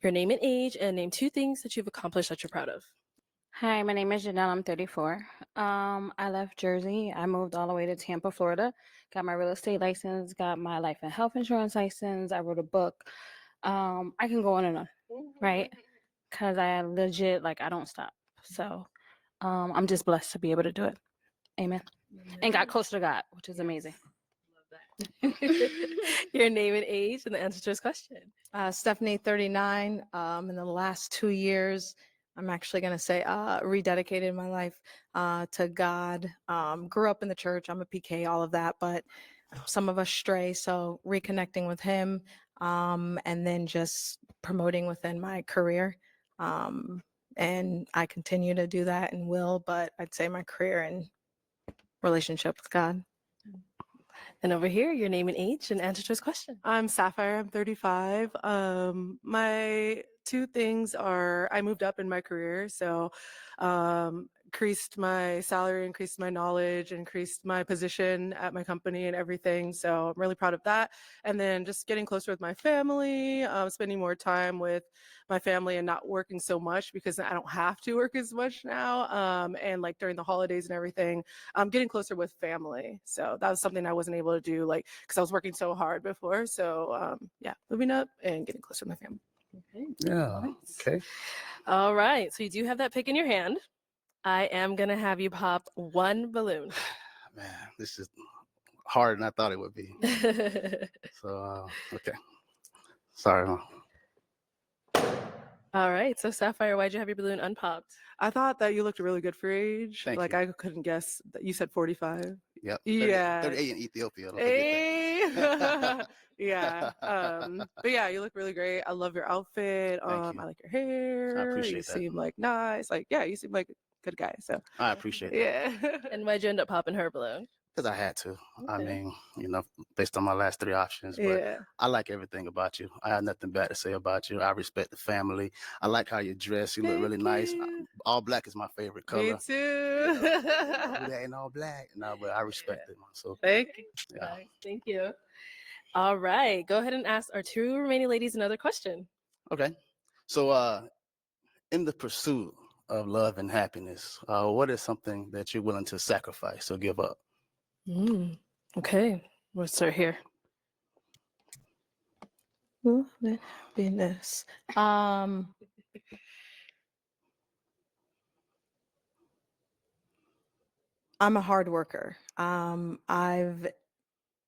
Your name and age, and name 2 things that you've accomplished that you're proud of. Hi, my name is Janelle. I'm 34. I left Jersey. I moved all the way to Tampa, Florida. Got my real estate license, got my life and health insurance license. I wrote a book. I can go on and on, right? Because I legit, I don't stop. So I'm just blessed to be able to do it. Amen. And got closer to God, which is amazing. Your name and age, and the answer to this question. Stephanie, 39. In the last 2 years, I'm actually going to say rededicated my life to God. Grew up in the church. I'm a PK, all of that, but some of us stray. So reconnecting with him, and then just promoting within my career. And I continue to do that and will, but I'd say my career and relationship with God. And over here, your name and age and answer to his question. I'm Sapphire. I'm 35. My two things are I moved up in my career, so increased my salary, increased my knowledge, increased my position at my company and everything. So I'm really proud of that. And then just getting closer with my family, spending more time with my family and not working so much because I don't have to work as much now. And like during the holidays and everything, getting closer with family. So that was something I wasn't able to do, like, because I was working so hard before. So yeah, moving up and getting closer to my family. Okay. Yeah. Okay. All right. So you do have that pick in your hand. I am going to have you pop one balloon. Man, this is harder than I thought it would be. So, okay. Sorry, Mom. All right. So Sapphire, why'd you have your balloon unpopped? I thought that you looked really good for age. Thank like you. I couldn't guess that you said 45. Yep. 30 Yeah. 38 in Ethiopia. Don't forget Hey. that. Yeah. But yeah, you look really great. I love your outfit. Thank you. I like your hair. I appreciate You that. seem like nice. Like, yeah, you seem like a good guy. So I appreciate that. yeah. And why'd you end up popping her balloon? Because I had to. I Okay. mean, you know, based on my last three options. But Yeah. I like everything about you. I have nothing bad to say about you. I respect the family. I like how you dress. You look really nice. All black is my favorite color. Me too. Who that ain't all black? No, but I respect it. So Thank you. yeah. Nice. Thank you. All right. Go ahead and ask our two remaining ladies another question. Okay. So in the pursuit of love and happiness, what is something that you're willing to sacrifice or give up? Okay. We'll start here. Happiness. I'm a hard worker.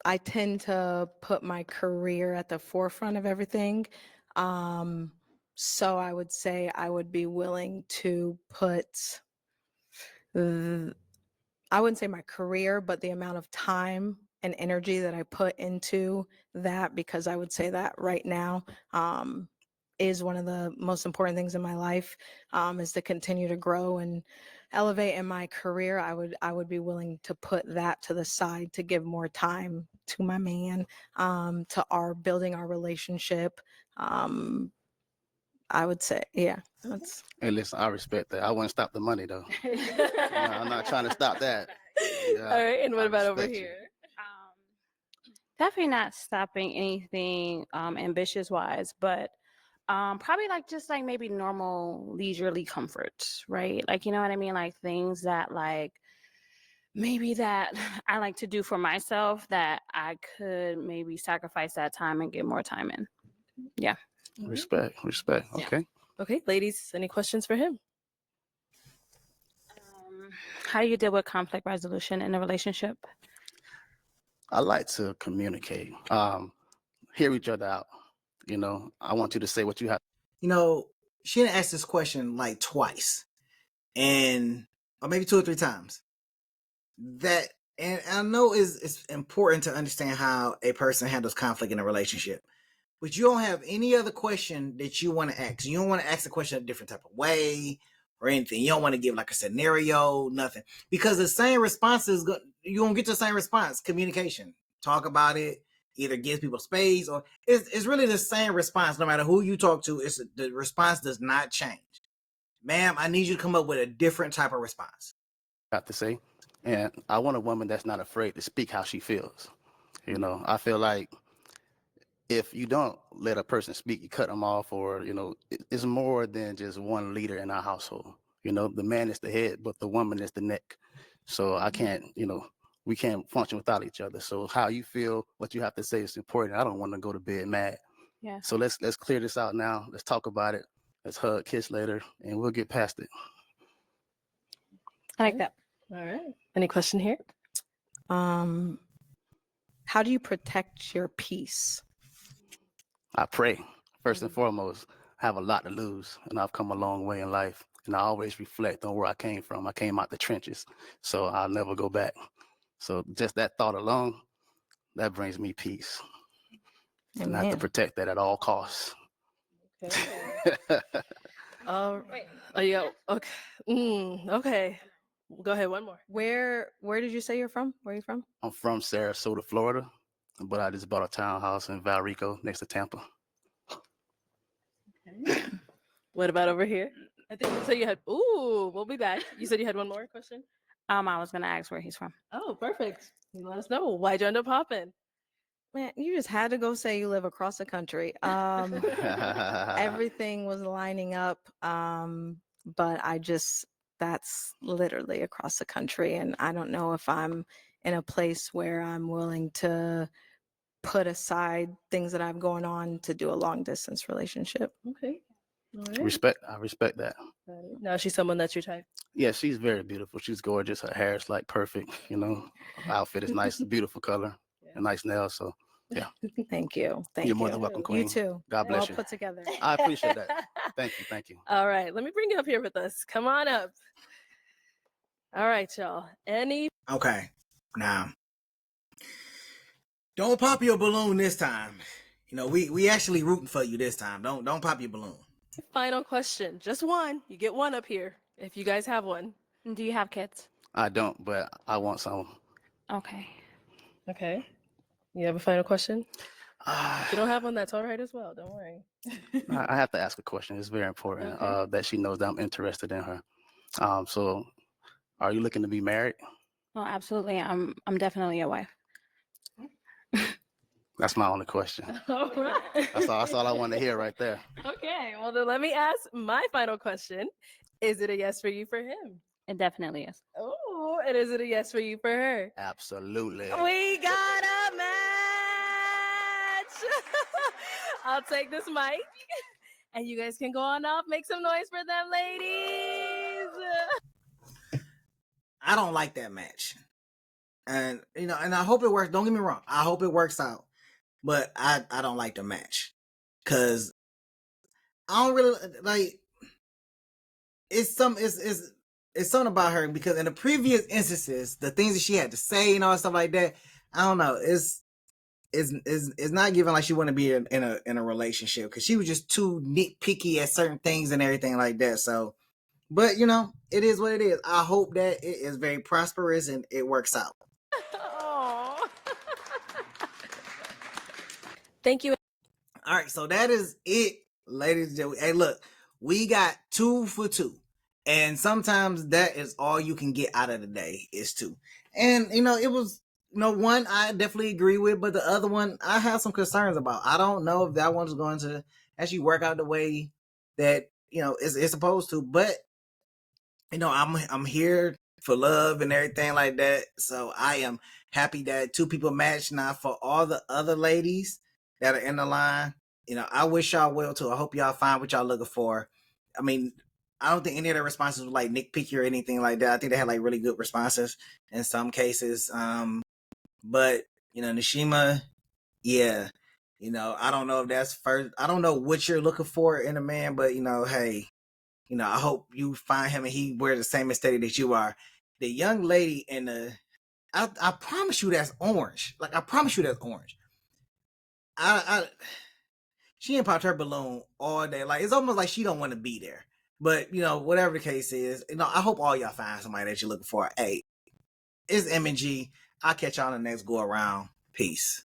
I tend to put my career at the forefront of everything. So I would say I would be willing to put, I wouldn't say my career, but the amount of time and energy that I put into that, because I would say that right now is one of the most important things in my life, is to continue to grow and elevate in my career. I would be willing to put that to the side to give more time to my man, to our building our relationship. I would say, yeah, that's. Hey, listen, I respect that. I wouldn't stop the money though. No, I'm not trying to stop that. Yeah, All right. And what I about over respect you. here? Definitely not stopping anything ambitious wise, but probably like just like maybe normal leisurely comforts, right? Like, you know what I mean? Like things that like maybe that I like to do for myself that I could maybe sacrifice that time and get more time in. Yeah. Respect. Yeah. Okay. Okay, ladies, any questions for him? How do you deal with conflict resolution in a relationship? I like to communicate. Hear each other out. You know, I want you to say what you have. You know, she didn't ask this question like twice, or maybe 2 or 3 times. That, and I know it's important to understand how a person handles conflict in a relationship, but you don't have any other question that you want to ask. You don't want to ask the question a different type of way or anything. You don't want to give like a scenario, nothing, because the same response is good. You won't get the same response. Communication, talk about it. Either gives people space, or it's really the same response no matter who you talk to. The response does not change. Ma'am, I need you to come up with a different type of response. Got to say, and I want a woman that's not afraid to speak how she feels. You know, I feel like if you don't let a person speak, you cut them off, or you know, it's more than just one leader in our household. You know, the man is the head, but the woman is the neck. So I can't, you know, we can't function without each other. So how you feel, what you have to say is important. I don't want to go to bed mad. Yeah. So let's clear this out now. Let's talk about it. Let's hug, kiss later, and we'll get past it. I like that. All right. Any question here? How do you protect your peace? I pray, first and foremost. I have a lot to lose, and I've come a long way in life. and I always reflect on where I came from. I came out the trenches, so I'll never go back. So just that thought alone, that brings me peace. And I have to Amen. protect that at all costs. Okay. Oh, yeah. Okay. Okay. Go ahead. One more. Where did you say you're from? Where are you from? I'm from Sarasota, Florida, but I just bought a townhouse in Valrico next to Tampa. What about over here? I think you said you had. Ooh, we'll be back. You said you had one more question. I was gonna ask where he's from. Oh, perfect. You let us know. Why'd you end up hopping? Man, you just had to go say you live across the country. Everything was lining up, but that's literally across the country, and I don't know if I'm in a place where I'm willing to put aside things that I've going on to do a long distance relationship. Okay. All right. I respect that. Now she's someone that's your type. Yeah, she's very beautiful. She's gorgeous. Her hair is like perfect, you know. Her outfit is nice, beautiful color, and nice nails. So yeah. Thank you. Thank You're you. more than welcome, Queen. You too. God Well bless you. put together. I appreciate that. Thank you. Thank you. All right. Let me bring you up here with us. Come on up. All right, y'all. Okay. Now, don't pop your balloon this time. You know, we actually rooting for you this time. Don't pop your balloon. Final question. Just one. You get one up here if you guys have one. Do you have kids? I don't, but I want some. Okay. Okay. You have a final question? If you don't have one, that's all right as well. Don't worry. I have to ask a question. It's very important that she knows that I'm interested in her. So are you looking to be married? Oh, absolutely. I'm definitely a wife. That's my only question. All right. That's all I want to hear right there. Okay. Well, then let me ask my final question. Is it a yes for you for him? It definitely is. Oh, and is it a yes for you for her? Absolutely. We got a match. I'll take this mic, and you guys can go on off. Make some noise for them, ladies. I don't like that match. And you know, and I hope it works. Don't get me wrong. I hope it works out. But I don't like the match. Cause I don't really like it's something about her because in the previous instances, the things that she had to say and all stuff like that, I don't know. It's not giving like she want to be in a relationship because she was just too nitpicky at certain things and everything like that. So, but you know, it is what it is. I hope that it is very prosperous and it works out. Thank you. All right, so that is it, ladies and gentlemen. Hey, look, we got 2 for 2. And sometimes that is all you can get out of the day is 2. And, you know, it was, you know, one I definitely agree with, but the other one I have some concerns about. I don't know if that one's going to actually work out the way that, you know, it's supposed to. But, you know, I'm here for love and everything like that. So I am happy that 2 people matched. Now for all the other ladies that are in the line, you know, I wish y'all well too. I hope y'all find what y'all looking for. I mean, I don't think any of their responses were like nitpicky or anything like that. I think they had like really good responses in some cases. But you know, Nishima, yeah, you know, I don't know if that's first. I don't know what you're looking for in a man, but you know, hey, you know, I hope you find him and he wears the same aesthetic that you are. The young lady in the, I promise you that's orange. Like I promise you that's orange. She ain't popped her balloon all day. Like it's almost like she don't want to be there. But you know, whatever the case is, you know, I hope all y'all find somebody that you're looking for. Hey, it's M&G. I'll catch y'all on the next go around. Peace.